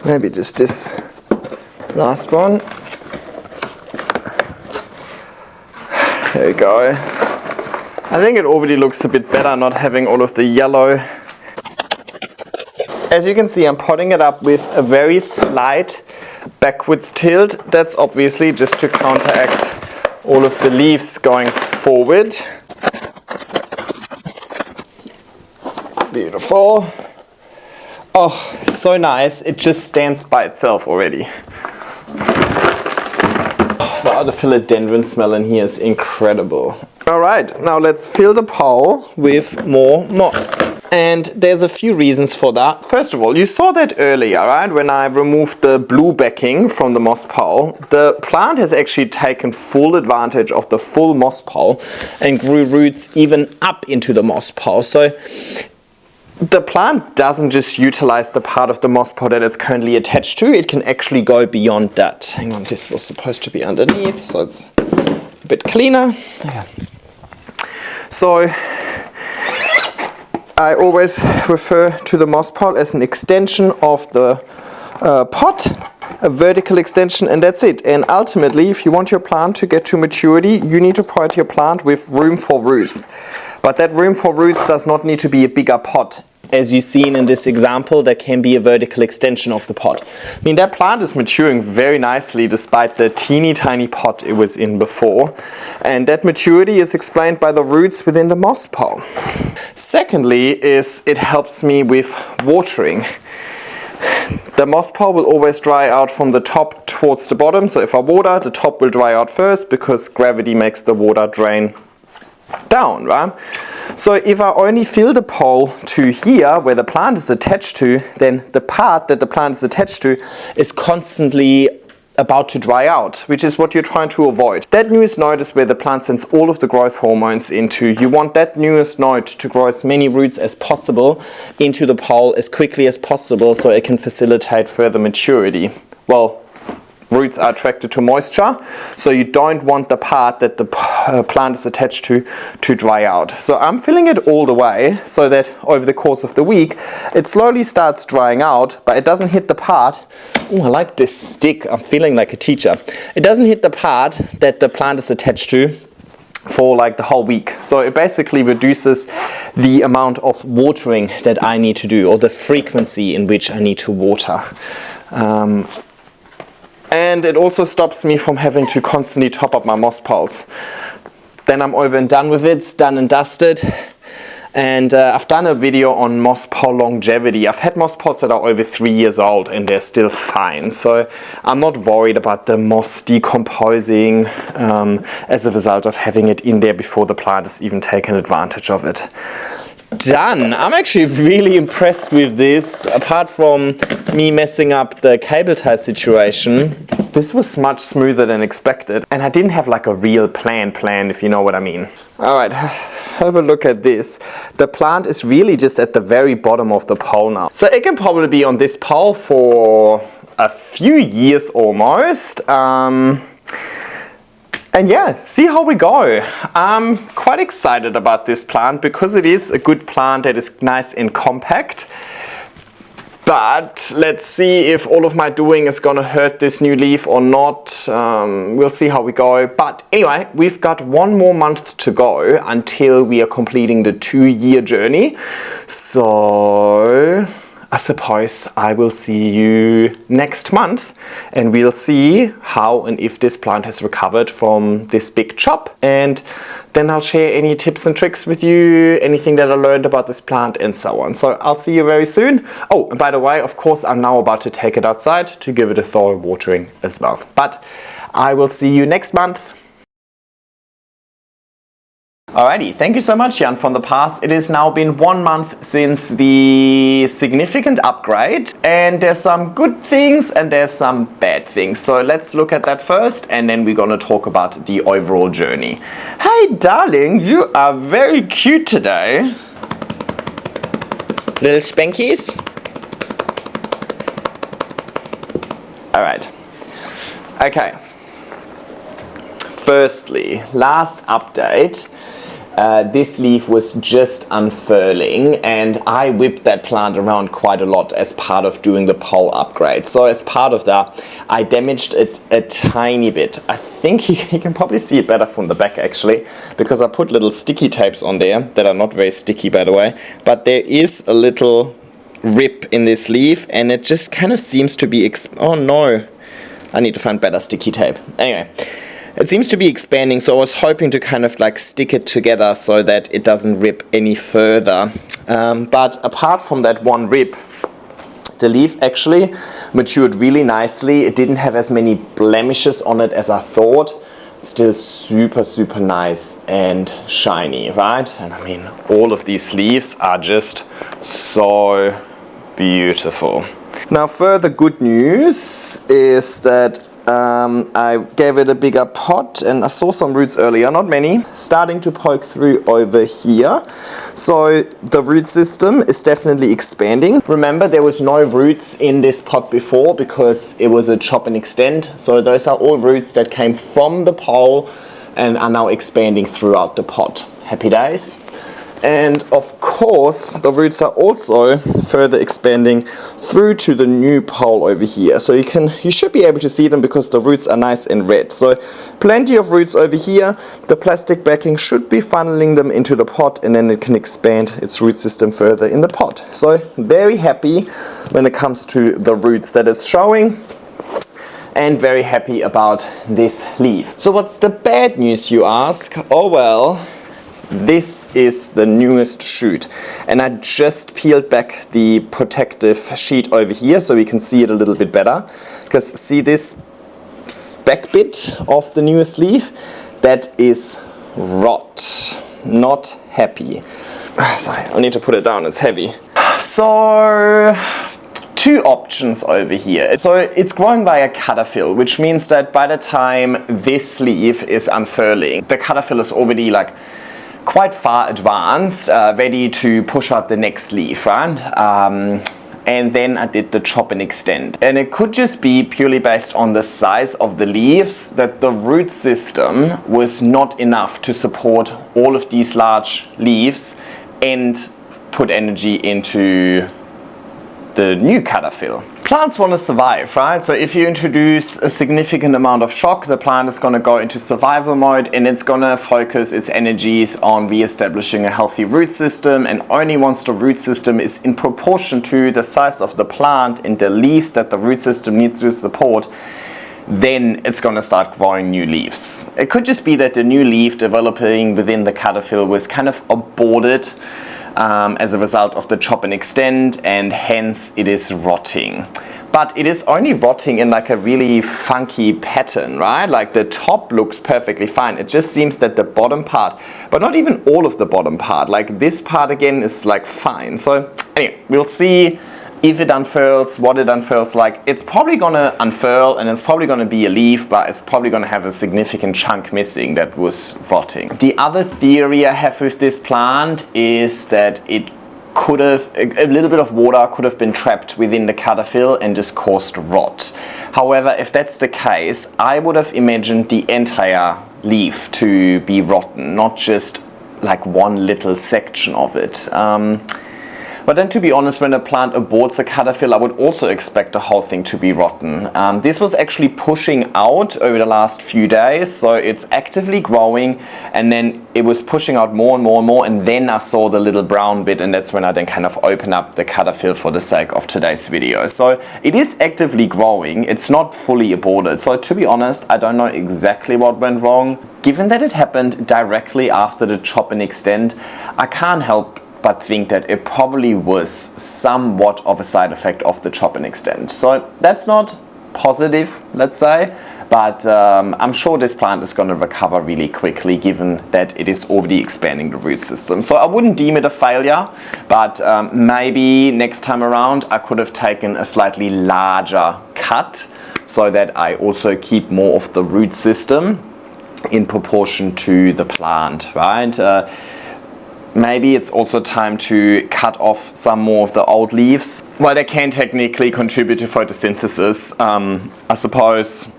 Maybe just this last one. There you go. I think it already looks a bit better not having all of the yellow. As you can see, I'm potting it up with a very slight backwards tilt. That's obviously just to counteract all of the leaves going forward. Beautiful. Oh, so nice. It just stands by itself already. Wow, the philodendron smell in here is incredible. Alright, now let's fill the pole with more moss. And there's a few reasons for that. First of all, you saw that earlier, right? When I removed the blue backing from the moss pole, the plant has actually taken full advantage of the full moss pole and grew roots even up into the moss pole. So the plant doesn't just utilize the part of the moss pole that it's currently attached to, it can actually go beyond that. Hang on, this was supposed to be underneath, so it's a bit cleaner. Yeah. So I always refer to the moss pole as an extension of the pot. a vertical extension, and that's it. And ultimately, if you want your plant to get to maturity, you need to provide your plant with room for roots. But that room for roots does not need to be a bigger pot. As you've seen in this example, there can be a vertical extension of the pot. I mean, that plant is maturing very nicely despite the teeny tiny pot it was in before. And that maturity is explained by the roots within the moss pole. Secondly, is it helps me with watering. The moss pole will always dry out from the top towards the bottom. So if I water, the top will dry out first because gravity makes the water drain down, right? So if I only fill the pole to here where the plant is attached to, then the part that the plant is attached to is constantly about to dry out, which is what you're trying to avoid. That newest node is where the plant sends all of the growth hormones into. You want that newest node to grow as many roots as possible into the pole as quickly as possible so it can facilitate further maturity. Well, roots are attracted to moisture, so you don't want the part that the plant is attached to dry out. So I'm filling it all the way so that over the course of the week it slowly starts drying out, but it doesn't hit the part. Ooh, I like this stick, I'm feeling like a teacher. It doesn't hit the part that the plant is attached to for like the whole week. So it basically reduces the amount of watering that I need to do, or the frequency in which I need to water. And it also stops me from having to constantly top up my moss poles. Then I'm over and done with it, it's done and dusted. And I've done a video on moss pole longevity. I've had moss poles that are over 3 years old and they're still fine. So I'm not worried about the moss decomposing as a result of having it in there before the plant has even taken advantage of it. Done! I'm actually really impressed with this. Apart from me messing up the cable tie situation, this was much smoother than expected. And I didn't have like a real plan, if you know what I mean. Alright, have a look at this. The plant is really just at the very bottom of the pole now. So it can probably be on this pole for a few years almost. And yeah, see how we go. I'm quite excited about this plant because it is a good plant that is nice and compact. But let's see if all of my doing is gonna hurt this new leaf or not. We'll see how we go. But anyway, we've got 1 more month to go until we are completing the 2-year journey. So I suppose I will see you next month and we'll see how and if this plant has recovered from this big chop, and then I'll share any tips and tricks with you, anything that I learned about this plant and so on. So I'll see you very soon. Oh, and by the way, of course, I'm now about to take it outside to give it a thorough watering as well. But I will see you next month. Alrighty, thank you so much, Jan, from the past. It has now been 1 month since the significant upgrade, and there's some good things and there's some bad things. So let's look at that first, and then we're gonna talk about the overall journey. Hey darling, you are very cute today. Little spankies. Alright, okay. Firstly, last update. This leaf was just unfurling and I whipped that plant around quite a lot as part of doing the pole upgrade. So as part of that, I damaged it a tiny bit. I think you can probably see it better from the back actually, because I put little sticky tapes on there that are not very sticky, by the way. But there is a little rip in this leaf and it just kind of seems to be, oh no, I need to find better sticky tape. Anyway. It seems to be expanding, so I was hoping to kind of like stick it together so that it doesn't rip any further. But apart from that one rip, the leaf actually matured really nicely. It didn't have as many blemishes on it as I thought. Still super, super nice and shiny, right? And I mean, all of these leaves are just so beautiful. Now, further good news is that I gave it a bigger pot and I saw some roots earlier, not many, starting to poke through over here. So the root system is definitely expanding. Remember, there was no roots in this pot before because it was a chop and extend. So those are all roots that came from the pole and are now expanding throughout the pot. Happy days. And of course, the roots are also further expanding through to the new pole over here. So you should be able to see them because the roots are nice and red. So plenty of roots over here. The plastic backing should be funneling them into the pot, and then it can expand its root system further in the pot. So very happy when it comes to the roots that it's showing. And very happy about this leaf. So what's the bad news, you ask? Oh well, this is the newest shoot, and I just peeled back the protective sheet over here so we can see it a little bit better. Because see this back bit of the newest leaf? That is rot. Not happy. Sorry, I need to put it down, it's heavy. So two options over here. So it's growing by a cataphil, which means that by the time this leaf is unfurling, the cataphil is already like quite far advanced, ready to push out the next leaf, right? And then I did the chop and extend. And it could just be purely based on the size of the leaves that the root system was not enough to support all of these large leaves and put energy into the new cataphil. Plants want to survive, right? So if you introduce a significant amount of shock, the plant is going to go into survival mode, and it's going to focus its energies on re-establishing a healthy root system. And only once the root system is in proportion to the size of the plant and the leaves that the root system needs to support, then it's going to start growing new leaves. It could just be that the new leaf developing within the cataphil was kind of aborted as a result of the chop and extend, and hence it is rotting. But it is only rotting in like a really funky pattern, right? Like the top looks perfectly fine. It just seems that the bottom part, but not even all of the bottom part, like this part again is like fine. So anyway, we'll see if it unfurls, what it unfurls like. It's probably gonna unfurl and it's probably gonna be a leaf, but it's probably gonna have a significant chunk missing that was rotting. The other theory I have with this plant is that it could have, a little bit of water could have been trapped within the cataphil and just caused rot. However, if that's the case, I would have imagined the entire leaf to be rotten, not just like one little section of it. But then, to be honest, when a plant aborts a cataphil, I would also expect the whole thing to be rotten. This was actually pushing out over the last few days, so it's actively growing, and then it was pushing out more and more and more, and then I saw the little brown bit, and that's when I then kind of opened up the cataphil for the sake of today's video. So it is actively growing, it's not fully aborted. So to be honest, I don't know exactly what went wrong. Given that it happened directly after the chop and extend, I can't help but think that it probably was somewhat of a side effect of the chop and extend. So that's not positive, let's say, but I'm sure this plant is going to recover really quickly given that it is already expanding the root system. So I wouldn't deem it a failure, but maybe next time around I could have taken a slightly larger cut so that I also keep more of the root system in proportion to the plant, right? Maybe it's also time to cut off some more of the old leaves. While they can technically contribute to photosynthesis, I suppose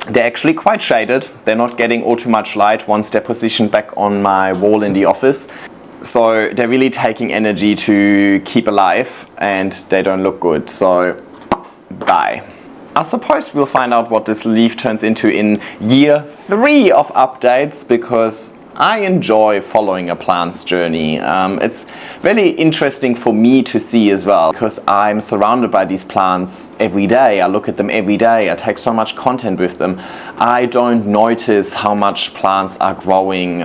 they're actually quite shaded. They're not getting all too much light once they're positioned back on my wall in the office. So they're really taking energy to keep alive, and they don't look good. So bye. I suppose we'll find out what this leaf turns into in year 3 of updates, because I enjoy following a plant's journey. It's really interesting for me to see as well, because I'm surrounded by these plants every day. I look at them every day. I take so much content with them. I don't notice how much plants are growing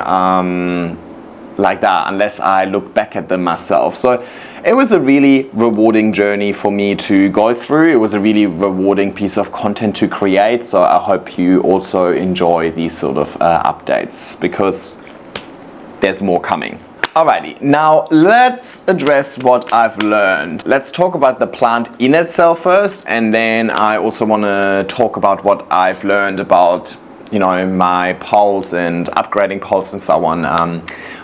like that unless I look back at them myself. So it was a really rewarding journey for me to go through. It was a really rewarding piece of content to create. So I hope you also enjoy these sort of updates, because there's more coming. Alrighty, now let's address what I've learned. Let's talk about the plant in itself first, and then I also want to talk about what I've learned about, you know, my poles and upgrading poles and so on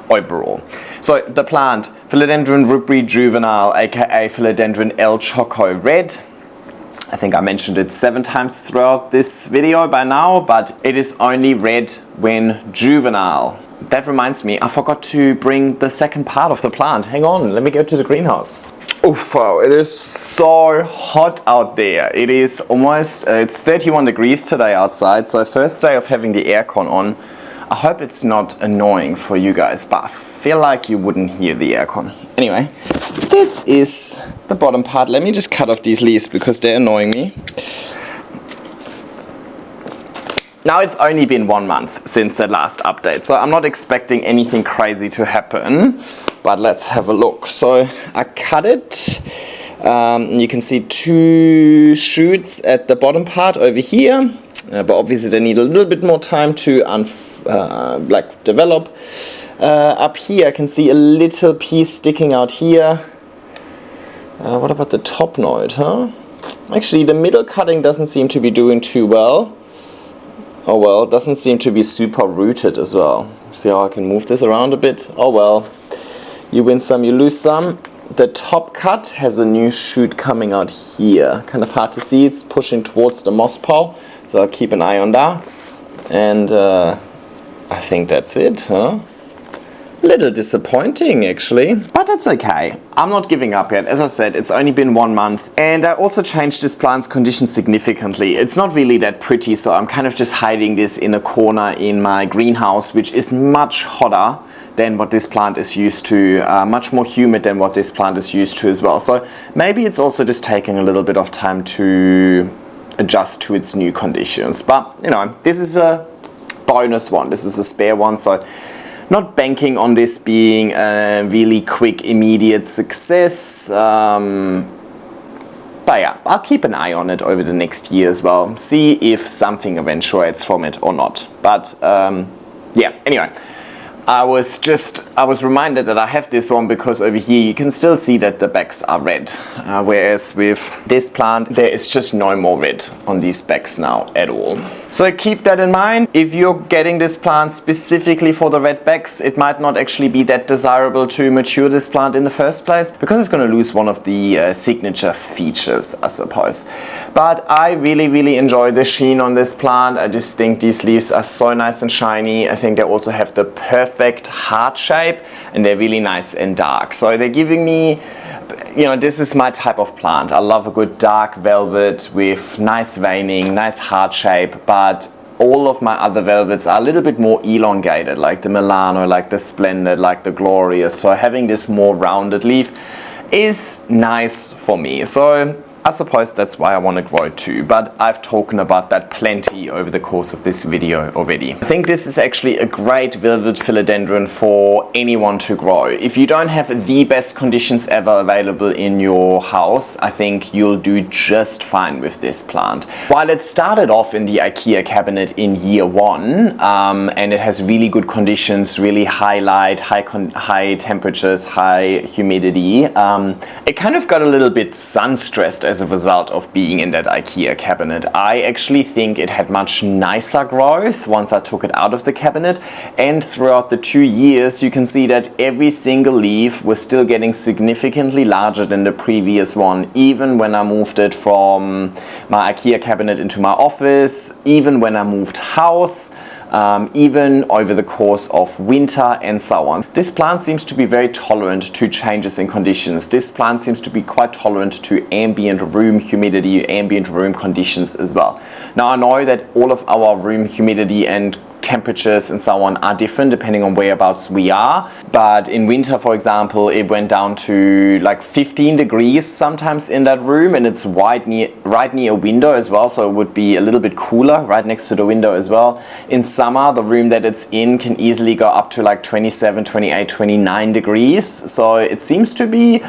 overall. So the plant, Philodendron rubrijuvenile, aka Philodendron El Choco Red. I think I mentioned it 7 times throughout this video by now, but it is only red when juvenile. that reminds me, I forgot to bring the second part of the plant. Hang on, let me go to the greenhouse. Oof, wow, it is so hot out there. It is almost, it's 31 degrees today outside, so first day of having the aircon on. I hope it's not annoying for you guys, but I feel like you wouldn't hear the aircon. Anyway, this is the bottom part. Let me just cut off these leaves because they're annoying me. Now it's only been 1 month since the last update, so I'm not expecting anything crazy to happen, but let's have a look. So I cut it, you can see 2 shoots at the bottom part over here, but obviously they need a little bit more time to develop. Up here I can see a little piece sticking out here. What about the top node, huh? Actually the middle cutting doesn't seem to be doing too well. Oh well, it doesn't seem to be super rooted as well. See how I can move this around a bit? Oh well, you win some, you lose some. The top cut has a new shoot coming out here. Kind of hard to see, it's pushing towards the moss pole, so I'll keep an eye on that. And I think that's it, huh? Little disappointing actually, but that's okay. I'm not giving up yet. As I said, it's only been 1 month, and I also changed this plant's condition significantly. It's not really that pretty, so I'm kind of just hiding this in a corner in my greenhouse, which is much hotter than what this plant is used to, much more humid than what this plant is used to as well. So maybe it's also just taking a little bit of time to adjust to its new conditions. But you know, this is a bonus one. This is a spare one, so not banking on this being a really quick, immediate success. But yeah, I'll keep an eye on it over the next year as well. See if something eventuates from it or not. But yeah, anyway. I was reminded that I have this one because over here you can still see that the backs are red. Whereas with this plant, there is just no more red on these backs now at all. So keep that in mind. If you're getting this plant specifically for the red backs, it might not actually be that desirable to mature this plant in the first place because it's going to lose one of the signature features, I suppose. But I really enjoy the sheen on this plant. I just think these leaves are so nice and shiny. I think they also have the perfect heart shape and they're really nice and dark. So they're giving me, you know, this is my type of plant. I love a good dark velvet with nice veining, nice heart shape, but all of my other velvets are a little bit more elongated, like the Milano, like the Splendid, like the Glorious. So having this more rounded leaf is nice for me. So I suppose that's why I want to grow too, but I've talked about that plenty over the course of this video already. I think this is actually a great velvet philodendron for anyone to grow. If you don't have the best conditions ever available in your house, I think you'll do just fine with this plant. While it started off in the IKEA cabinet in year 1, and it has really good conditions, really high light, high temperatures, high humidity, it kind of got a little bit sun stressed as a result of being in that IKEA cabinet. I actually think it had much nicer growth once I took it out of the cabinet, and throughout the 2 years you can see that every single leaf was still getting significantly larger than the previous one, even when I moved it from my IKEA cabinet into my office, even when I moved house, even over the course of winter and so on. This plant seems to be very tolerant to changes in conditions. This plant seems to be quite tolerant to ambient room humidity, ambient room conditions as well. Now I know that all of our room humidity and temperatures and so on are different depending on whereabouts we are, but in winter, for example, it went down to like 15 degrees sometimes in that room, and it's right near a window as well, so it would be a little bit cooler right next to the window as well. In summer, the room that it's in can easily go up to like 27, 28, 29 degrees, so it seems to be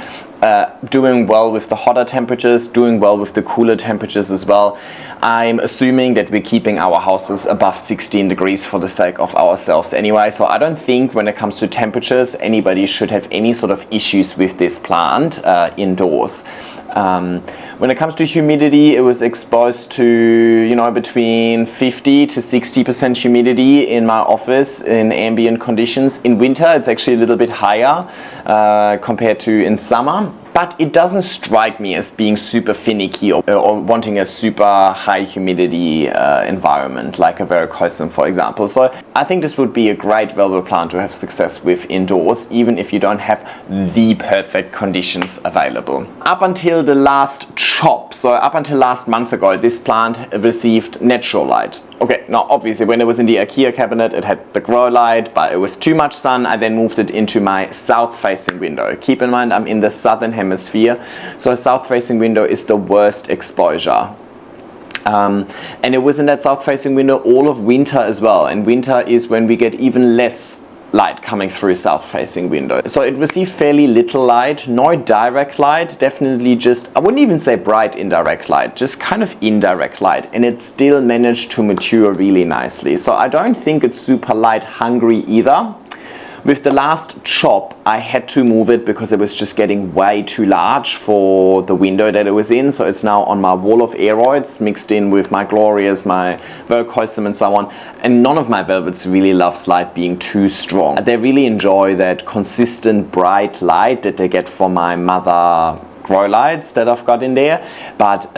doing well with the hotter temperatures, doing well with the cooler temperatures as well. I'm assuming that we're keeping our houses above 16 degrees for the sake of ourselves anyway, so I don't think when it comes to temperatures anybody should have any sort of issues with this plant indoors. When it comes to humidity, it was exposed to, you know, between 50 to 60% humidity in my office in ambient conditions. In winter, it's actually a little bit higher compared to in summer. but it doesn't strike me as being super finicky or wanting a super high humidity environment like a verrucosum, for example. So I think this would be a great velvet plant to have success with indoors, even if you don't have the perfect conditions available. Up until the last chop, so up until last month ago, this plant received natural light. Okay, now obviously when it was in the IKEA cabinet it had the grow light, but it was too much sun. I then moved it into my south facing window. Keep in mind I'm in the southern hemisphere, so a south facing window is the worst exposure. And it was in that south facing window all of winter as well, and winter is when we get even less light coming through south facing window. So it received fairly little light, no direct light, definitely just, I wouldn't even say bright indirect light, just kind of indirect light, and it still managed to mature really nicely. So I don't think it's super light hungry either. With the last chop, I had to move it because it was just getting way too large for the window that it was in. So it's now on my wall of aeroids, mixed in with my glorias, my verrucosum and so on. And none of my velvets really loves light being too strong. They really enjoy that consistent bright light that they get from my mother grow lights that I've got in there. But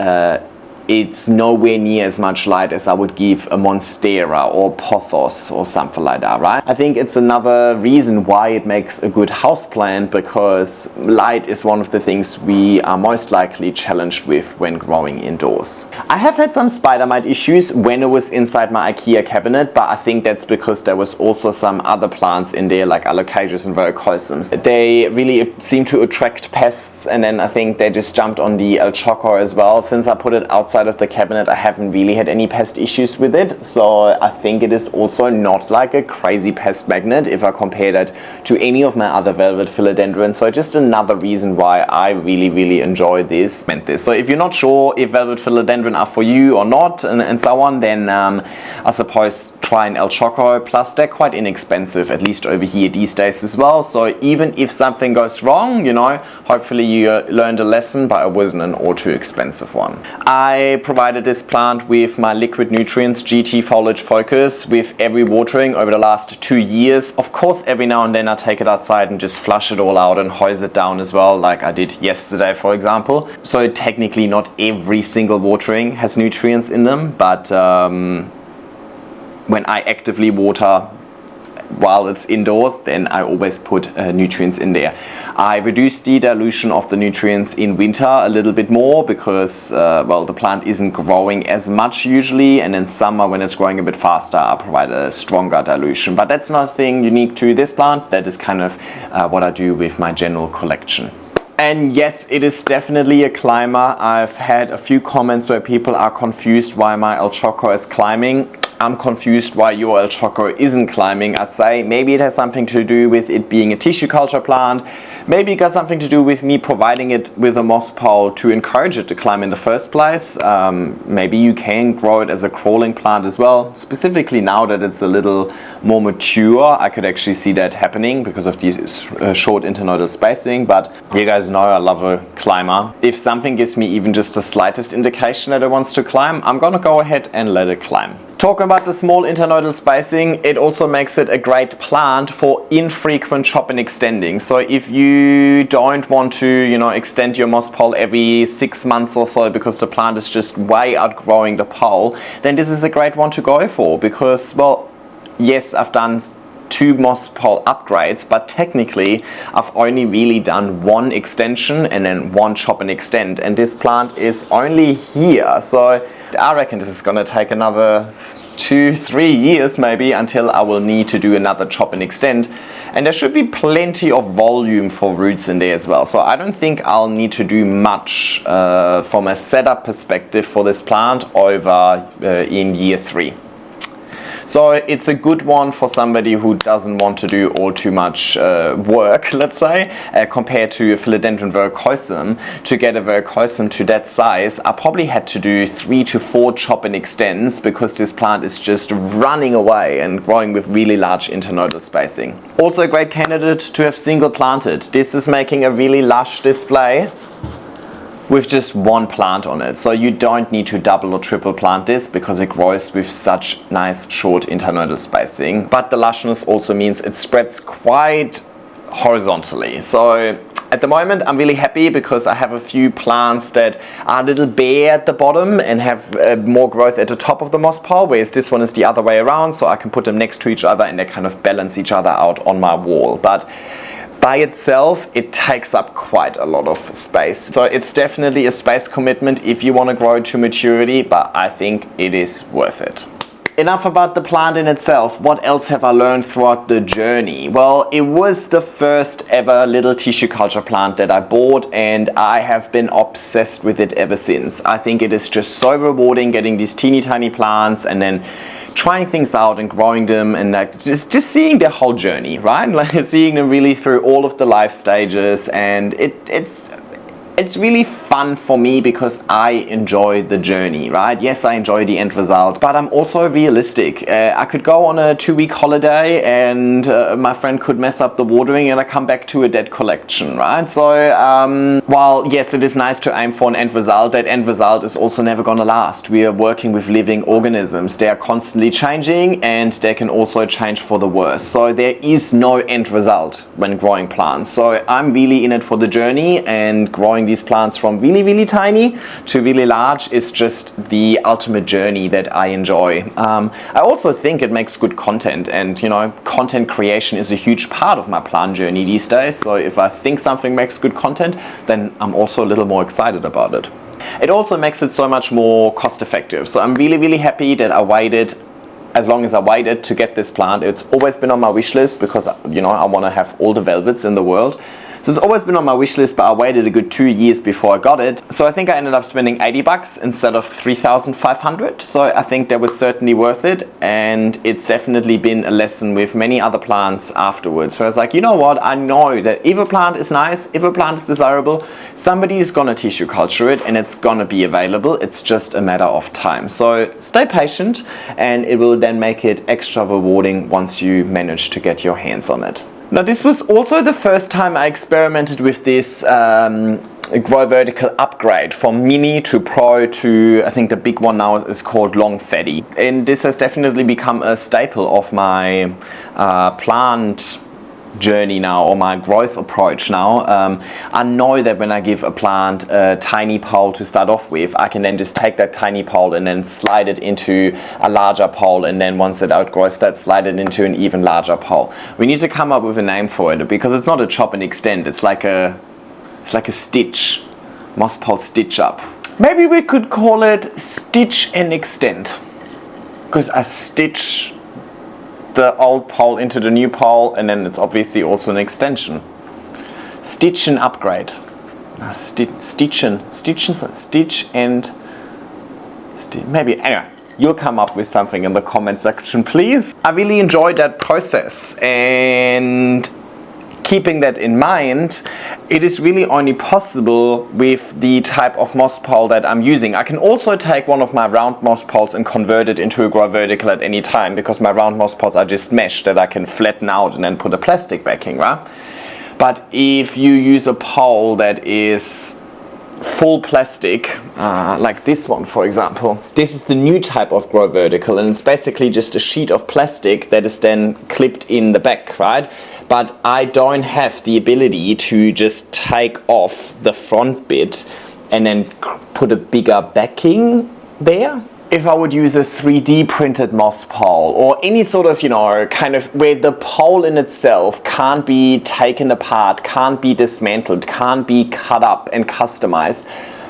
it's nowhere near as much light as I would give a Monstera or Pothos or something like that, right? I think it's another reason why it makes a good houseplant, because light is one of the things we are most likely challenged with when growing indoors. I have had some spider mite issues when it was inside my IKEA cabinet, but I think that's because there was also some other plants in there like Alocasias and Verrucosums. They really seem to attract pests, and then I think they just jumped on the El Choco as well. Since I put it outside of the cabinet, I haven't really had any pest issues with it, so I think it is also not like a crazy pest magnet if I compare that to any of my other velvet philodendrons. So just another reason why I really enjoy this. So if you're not sure if velvet philodendron are for you or not and so on, then I suppose try an El Choco. Plus they're quite inexpensive, at least over here these days as well. So even if something goes wrong, you know, hopefully you learned a lesson, but it wasn't an all too expensive one. I provided this plant with my liquid nutrients GT Foliage Focus with every watering over the last 2 years. Of course, every now and then I take it outside and just flush it all out and hose it down as well, like I did yesterday, for example. So technically not every single watering has nutrients in them, but when I actively water while it's indoors, then I always put nutrients in there. I reduce the dilution of the nutrients in winter a little bit more because well, the plant isn't growing as much usually, and in summer when it's growing a bit faster I provide a stronger dilution. But that's nothing unique to this plant, that is kind of what I do with my general collection. And yes, it is definitely a climber. I've had a few comments where people are confused why my El Choco is climbing. I'm confused why your El Choco isn't climbing, I'd say. Maybe it has something to do with it being a tissue culture plant. Maybe it got something to do with me providing it with a moss pole to encourage it to climb in the first place. Maybe you can grow it as a crawling plant as well. Specifically now that it's a little more mature, I could actually see that happening because of these short internodal spacing. But you guys know I love a climber. If something gives me even just the slightest indication that it wants to climb, I'm gonna go ahead and let it climb. Talking about the small internodal spacing, it also makes it a great plant for infrequent chop and extending. So if you don't want to, you know, extend your moss pole every 6 months or so because the plant is just way outgrowing the pole, then this is a great one to go for because, well, yes, I've done 2 moss pole upgrades, but technically I've only really done 1 extension and then 1 chop and extend, and this plant is only here. So I reckon this is gonna take another 2-3 years maybe until I will need to do another chop and extend, and there should be plenty of volume for roots in there as well. So I don't think I'll need to do much from a setup perspective for this plant over in year 3. So it's a good one for somebody who doesn't want to do all too much work, let's say, compared to a Philodendron verrucosum. To get a verrucosum to that size, I probably had to do 3 to 4 chop and extends because this plant is just running away and growing with really large internodal spacing. Also a great candidate to have single planted. This is making a really lush display with just 1 plant on it. So you don't need to double or triple plant this because it grows with such nice short internodal spacing. But the lushness also means it spreads quite horizontally. So At the moment, I'm really happy because I have a few plants that are a little bare at the bottom and have more growth at the top of the moss pile, whereas this one is the other way around, so I can put them next to each other and they kind of balance each other out on my wall. But by itself, it takes up quite a lot of space. So it's definitely a space commitment if you want to grow to maturity, but I think it is worth it. Enough about the plant in itself. What else have I learned throughout the journey? Well, it was the first ever little tissue culture plant that I bought, and I have been obsessed with it ever since. I think it is just so rewarding getting these teeny tiny plants and then trying things out and growing them, and like just seeing their whole journey, right? Like seeing them really through all of the life stages, and it's really fun for me because I enjoy the journey, right? Yes, I enjoy the end result, but I'm also realistic. I could go on a 2-week holiday and my friend could mess up the watering and I come back to a dead collection, right? So while yes, it is nice to aim for an end result, that end result is also never gonna last. We are working with living organisms. They are constantly changing and they can also change for the worse. So there is no end result when growing plants. So I'm really in it for the journey, and growing these plants from really tiny to really large is just the ultimate journey that I enjoy. I also think it makes good content, and you know, content creation is a huge part of my plant journey these days. So if I think something makes good content, then I'm also a little more excited about it. It also makes it so much more cost effective. So I'm really happy that I waited as long as I waited to get this plant. It's always been on my wish list because, you know, I want to have all the velvets in the world. So it's always been on my wish list, but I waited a good 2 years before I got it. So I think I ended up spending $80 instead of $3,500. So I think that was certainly worth it, and it's definitely been a lesson with many other plants afterwards. Where I was like, you know what, I know that if a plant is nice, if a plant is desirable, somebody is gonna tissue culture it and it's gonna be available. It's just a matter of time. So stay patient, and it will then make it extra rewarding once you manage to get your hands on it. Now, this was also the first time I experimented with this grow vertical upgrade from mini to pro to, I think the big one now is called long fatty. And this has definitely become a staple of my plant journey now, or my growth approach now. I know that when I give a plant a tiny pole to start off with, I can then just take that tiny pole and then slide it into a larger pole, and then once it outgrows that, slide it into an even larger pole. We need to come up with a name for it, because it's not a chop and extend, it's like a stitch, moss pole stitch up. Maybe we could call it stitch and extend, because I stitch the old pole into the new pole, and then it's obviously also an extension. Stitch and upgrade. Maybe, anyway, you'll come up with something in the comment section, please. I really enjoyed that process, and keeping that in mind, it is really only possible with the type of moss pole that I'm using. I can also take one of my round moss poles and convert it into a grow vertical at any time, because my round moss poles are just mesh that I can flatten out and then put a plastic backing, right? But if you use a pole that is full plastic, like this one for example, this is the new type of grow vertical, and it's basically just a sheet of plastic that is then clipped in the back, right? But I don't have the ability to just take off the front bit and then put a bigger backing there. If I would use a 3D printed moss pole, or any sort of, you know, kind of where the pole in itself can't be taken apart, can't be dismantled, can't be cut up and customized,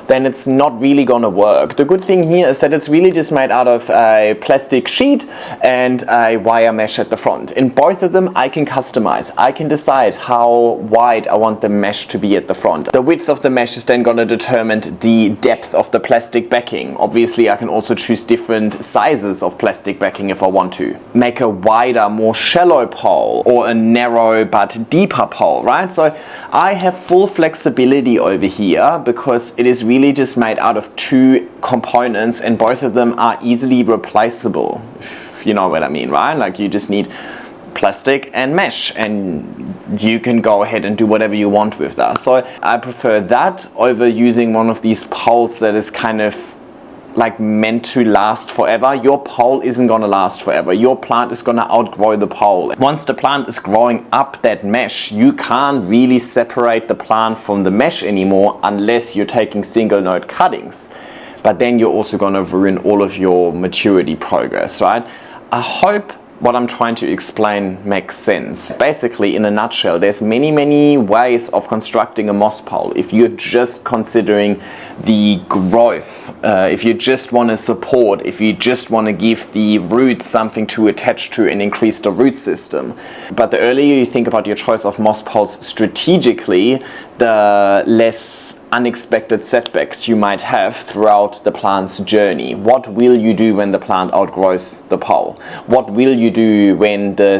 then it's not really gonna work. The good thing here is that it's really just made out of a plastic sheet and a wire mesh at the front. In both of them I can customize. I can decide how wide I want the mesh to be at the front. The width of the mesh is then gonna determine the depth of the plastic backing. Obviously I can also choose different sizes of plastic backing if I want to. Make a wider, more shallow pole, or a narrow but deeper pole, right? So I have full flexibility over here, because it is really just made out of 2 components, and both of them are easily replaceable, if you know what I mean, right? Like you just need plastic and mesh, and you can go ahead and do whatever you want with that. So I prefer that over using one of these poles that is kind of like meant to last forever. Your pole isn't gonna last forever. Your plant is gonna outgrow the pole. Once the plant is growing up that mesh, you can't really separate the plant from the mesh anymore unless you're taking single node cuttings. But then you're also gonna ruin all of your maturity progress, right? I hope what I'm trying to explain makes sense. Basically, in a nutshell, there's many ways of constructing a moss pole. If you're just considering the growth, if you just want to support, if you just want to give the roots something to attach to and increase the root system. But the earlier you think about your choice of moss poles strategically, the less unexpected setbacks you might have throughout the plant's journey. What will you do when the plant outgrows the pole? What will you do when the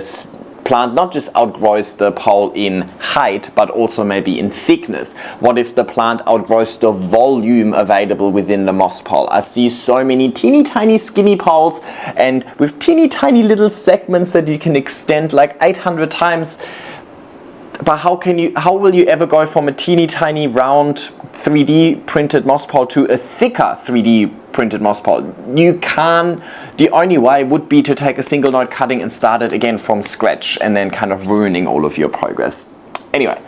plant not just outgrows the pole in height, but also maybe in thickness? What if the plant outgrows the volume available within the moss pole? I see so many teeny tiny skinny poles and with teeny tiny little segments that you can extend like 800 times. But how will you ever go from a teeny tiny round 3D printed moss pole to a thicker 3D printed moss pole? You can't. The only way would be to take a single node cutting and start it again from scratch and then kind of ruining all of your progress. Anyway,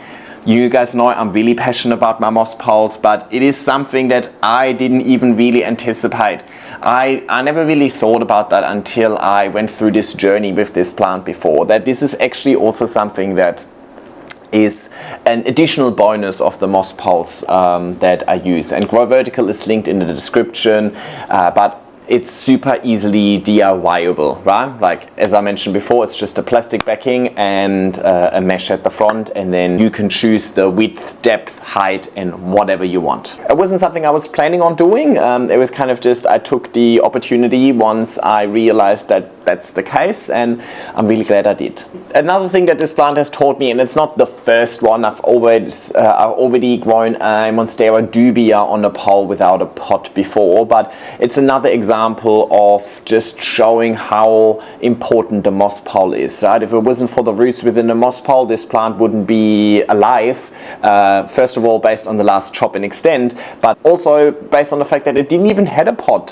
you guys know I'm really passionate about my moss poles, but it is something that I didn't even really anticipate. I never really thought about that until I went through this journey with this plant before, that this is actually also something that is an additional bonus of the moss poles that I use. And Grow Vertical is linked in the description, but it's super easily DIY-able, right? Like, as I mentioned before, it's just a plastic backing and a mesh at the front, and then you can choose the width, depth, height, and whatever you want. It wasn't something I was planning on doing. It was kind of just, I took the opportunity once I realized that that's the case, and I'm really glad I did. Another thing that this plant has taught me, and it's not the first one, I've already grown a Monstera dubia on a pole without a pot before, but it's another example of just showing how important the moss pole is, right? If it wasn't for the roots within the moss pole, this plant wouldn't be alive. First of all, based on the last chop and extend, but also based on the fact that it didn't even have a pot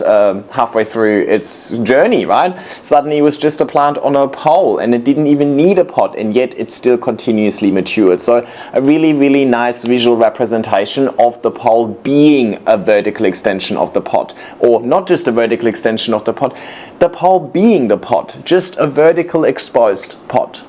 halfway through its journey, right? Suddenly it was just a plant on a pole and it didn't even need a pot, and yet it still continuously matured. So a really nice visual representation of the pole being a vertical extension of the pot, or not just a vertical extension of the pot, the pole being the pot, just a vertical exposed pot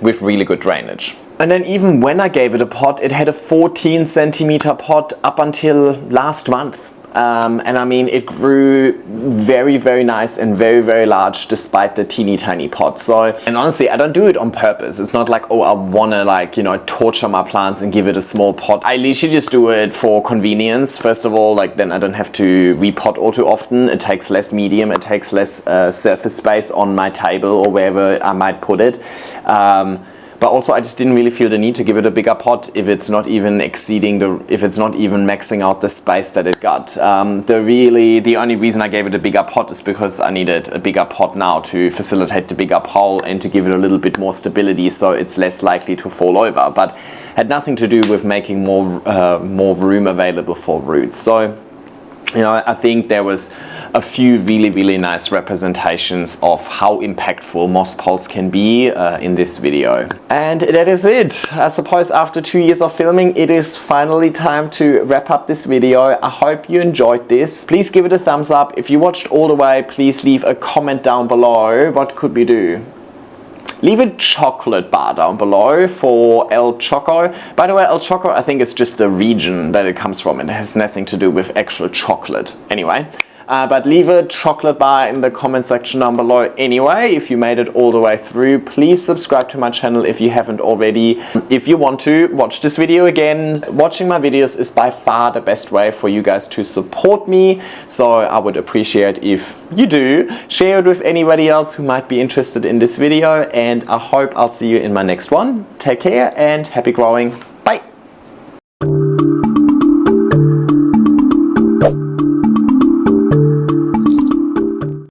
with really good drainage. And then even when I gave it a pot, it had a 14 centimeter pot up until last month. And I mean, it grew very nice and very large despite the teeny tiny pot. So, and honestly, I don't do it on purpose. It's not like, oh, I wanna, like, you know, torture my plants and give it a small pot. I literally just do it for convenience. First of all, like, then I don't have to repot all too often. It takes less medium, it takes less surface space on my table or wherever I might put it. But also I just didn't really feel the need to give it a bigger pot if it's not even if it's not even maxing out the space that it got. The only reason I gave it a bigger pot is because I needed a bigger pot now to facilitate the bigger pole and to give it a little bit more stability so it's less likely to fall over, but had nothing to do with making more room available for roots. So, you know, I think there was a few really nice representations of how impactful moss poles can be in this video. And that is it. I suppose after 2 years of filming, it is finally time to wrap up this video. I hope you enjoyed this. Please give it a thumbs up. If you watched all the way, please leave a comment down below. What could we do? Leave a chocolate bar down below for El Choco. By the way, El Choco, I think it's just the region that it comes from. It has nothing to do with actual chocolate. Anyway, but leave a chocolate bar in the comment section down below anyway. If you made it all the way through, please subscribe to my channel if you haven't already. If you want to watch this video again, watching my videos is by far the best way for you guys to support me. So I would appreciate if you do share it with anybody else who might be interested in this video, and I hope I'll see you in my next one. Take care and happy growing.